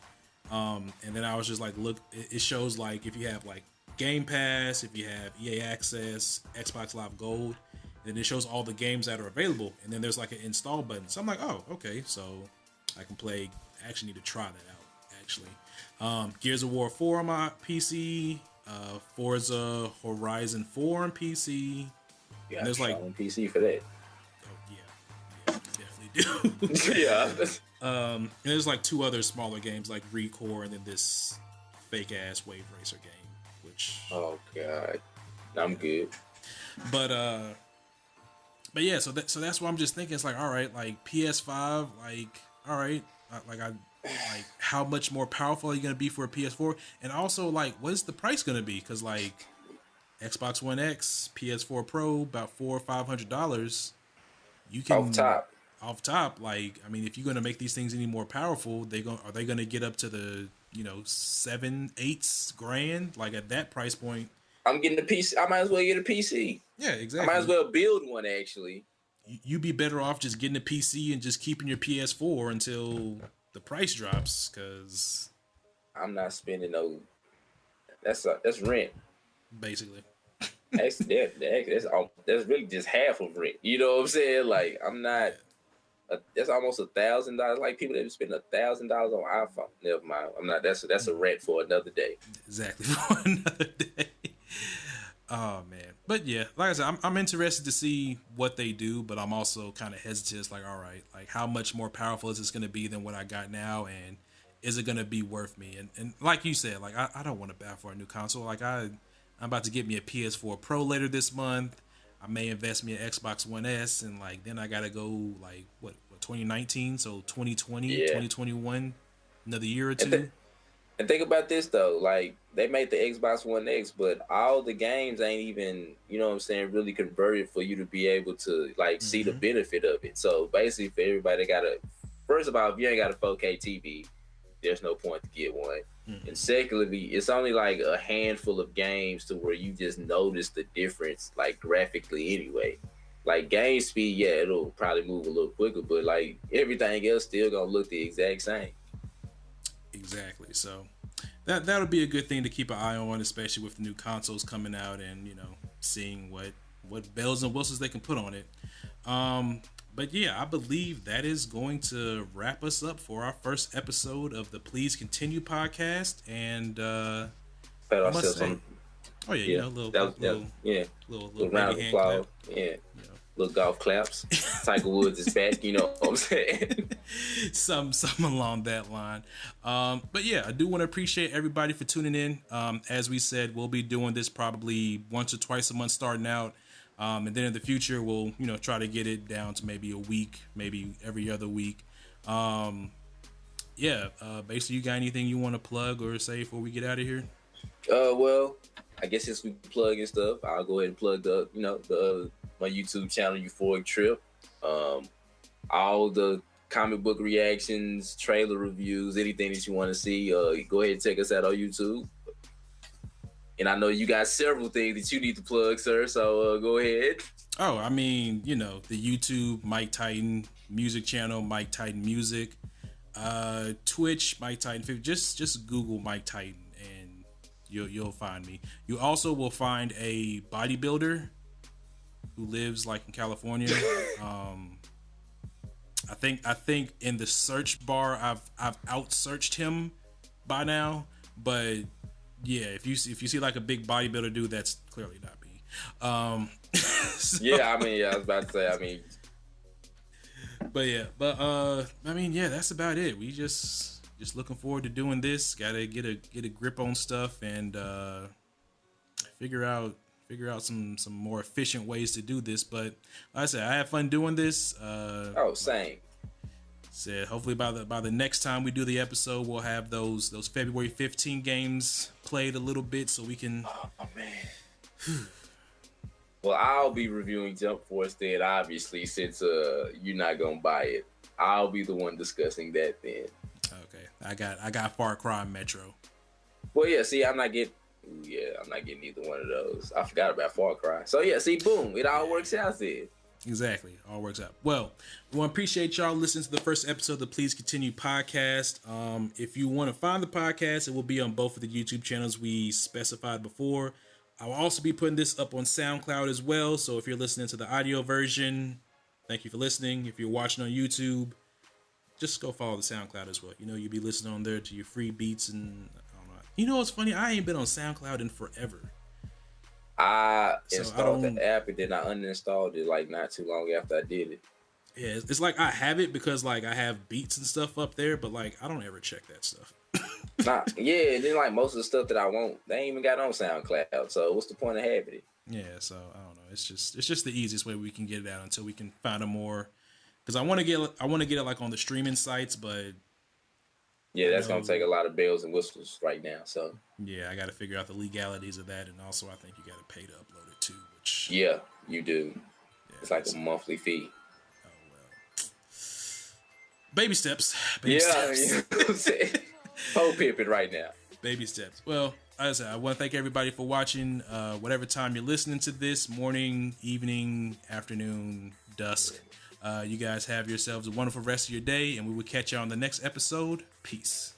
And then I was just like, look, it shows like if you have like Game Pass, if you have EA Access, Xbox Live Gold, and it shows all the games that are available. And then there's like an install button. So I'm like, oh, okay. So I can play. I actually need to try that out, actually. Gears of War 4 on my PC, Forza Horizon 4 on PC. Yeah, and there's like on PC for that. Oh yeah, definitely do. Yeah. And there's like two other smaller games like Recore and then this fake ass Wave Racer game, which oh god, I'm good. But yeah, so that's what I'm just thinking. It's like, all right, like PS5, like all right, like how much more powerful are you gonna be for a PS4? And also like, what's the price gonna be? Because like Xbox One X, PS4 Pro, about $400 or $500. You can off top. Like, I mean, if you're gonna make these things any more powerful, are they gonna get up to the $7-8 grand? Like at that price point, I'm getting a PC. I might as well get a PC. Yeah, exactly. I might as well build one actually. You'd be better off just getting a PC and just keeping your PS4 until the price drops, because I'm not spending no. That's rent, basically. That's really just half of rent. You know what I'm saying? Like I'm not. That's almost $1,000. Like people that spend $1,000 on iPhone. Never mind. I'm not. That's a rent for another day. Exactly, for another day. Oh man. But yeah, like I said, I'm interested to see what they do, but I'm also kind of hesitant. It's like, all right, like how much more powerful is this going to be than what I got now, and is it going to be worth me? And like you said, like I don't want to buy for a new console. Like I'm about to get me a PS4 Pro later this month. I may invest me an Xbox One S, and like then I gotta go like what 2019, so 2020, Yeah. 2021, another year or And, two. and think about this though, like they made the Xbox One X, but all the games ain't even, you know what I'm saying, really converted for you to be able to like see the benefit of it. So basically, for everybody, first of all, if you ain't got a 4K TV, there's no point to get one. And secondly, it's only like a handful of games to where you just notice the difference, like graphically anyway. Like game speed, yeah, it'll probably move a little quicker, but like everything else still gonna look the exact same. Exactly. So that'll be a good thing to keep an eye on, especially with the new consoles coming out and seeing what bells and whistles they can put on it. But yeah, I believe that is going to wrap us up for our first episode of the Please Continue podcast. And Pat I must ourselves say, on. oh yeah, little Round of hand applause. clap. Yeah. Little golf claps. Tiger Woods is back, you know what I'm saying? some along that line. But yeah, I do want to appreciate everybody for tuning in. As we said, we'll be doing this probably once or twice a month starting out. And then in the future, we'll, try to get it down to maybe a week, maybe every other week. Basically, you got anything you want to plug or say before we get out of here? Well, I guess since we plug and stuff, I'll go ahead and plug my YouTube channel, Euphoric Trip. All the comic book reactions, trailer reviews, anything that you want to see, go ahead and check us out on YouTube. And I know you got several things that you need to plug, sir. So go ahead. Oh, I mean, the YouTube Mike Titan music channel, Mike Titan Music, Twitch Mike Titan 50. Just Google Mike Titan and you'll find me. You also will find a bodybuilder who lives like in California. I think in the search bar I've out searched him by now, but yeah, if you see like a big bodybuilder dude, that's clearly not me. So, yeah, I was about to say, that's about it. We just looking forward to doing this. Gotta get a grip on stuff and figure out some more efficient ways to do this. But like I said, I had fun doing this. Same. Said hopefully by the next time we do the episode, we'll have those February 15 games played a little bit so we can. Oh man. Well, I'll be reviewing Jump Force then, obviously, since you're not gonna buy it. I'll be the one discussing that then. Okay, I got Far Cry Metro. Well, yeah. See, I'm not getting either one of those. I forgot about Far Cry. So yeah, see, boom, it all works out then. Exactly. All works out. Well, we want to appreciate y'all listening to the first episode of the Please Continue podcast. If you want to find the podcast, it will be on both of the YouTube channels we specified before. I will also be putting this up on SoundCloud as well. So if you're listening to the audio version, thank you for listening. If you're watching on YouTube, just go follow the SoundCloud as well. You'll be listening on there to your free beats and I don't know. What's funny? I ain't been on SoundCloud in forever. I installed the app and then I uninstalled it like not too long after I did it. Yeah, it's like I have it because like I have beats and stuff up there, but like I don't ever check that stuff. Yeah, and then like most of the stuff that I want, they ain't even got on SoundCloud. So what's the point of having it? Yeah, so I don't know. It's just the easiest way we can get it out until we can find a more. Because I want to get it like on the streaming sites, but yeah, that's gonna take a lot of bells and whistles right now. So yeah, I got to figure out the legalities of that, and also I think you got to pay to upload it too. Which yeah, you do. Yeah, it's like a monthly fee. Oh well, baby steps. Steps. You know what I'm saying? Whole pimping right now. Baby steps. Well, as I said, I want to thank everybody for watching. Whatever time you're listening to this, morning, evening, afternoon, dusk. You guys have yourselves a wonderful rest of your day, and we will catch you on the next episode. Peace.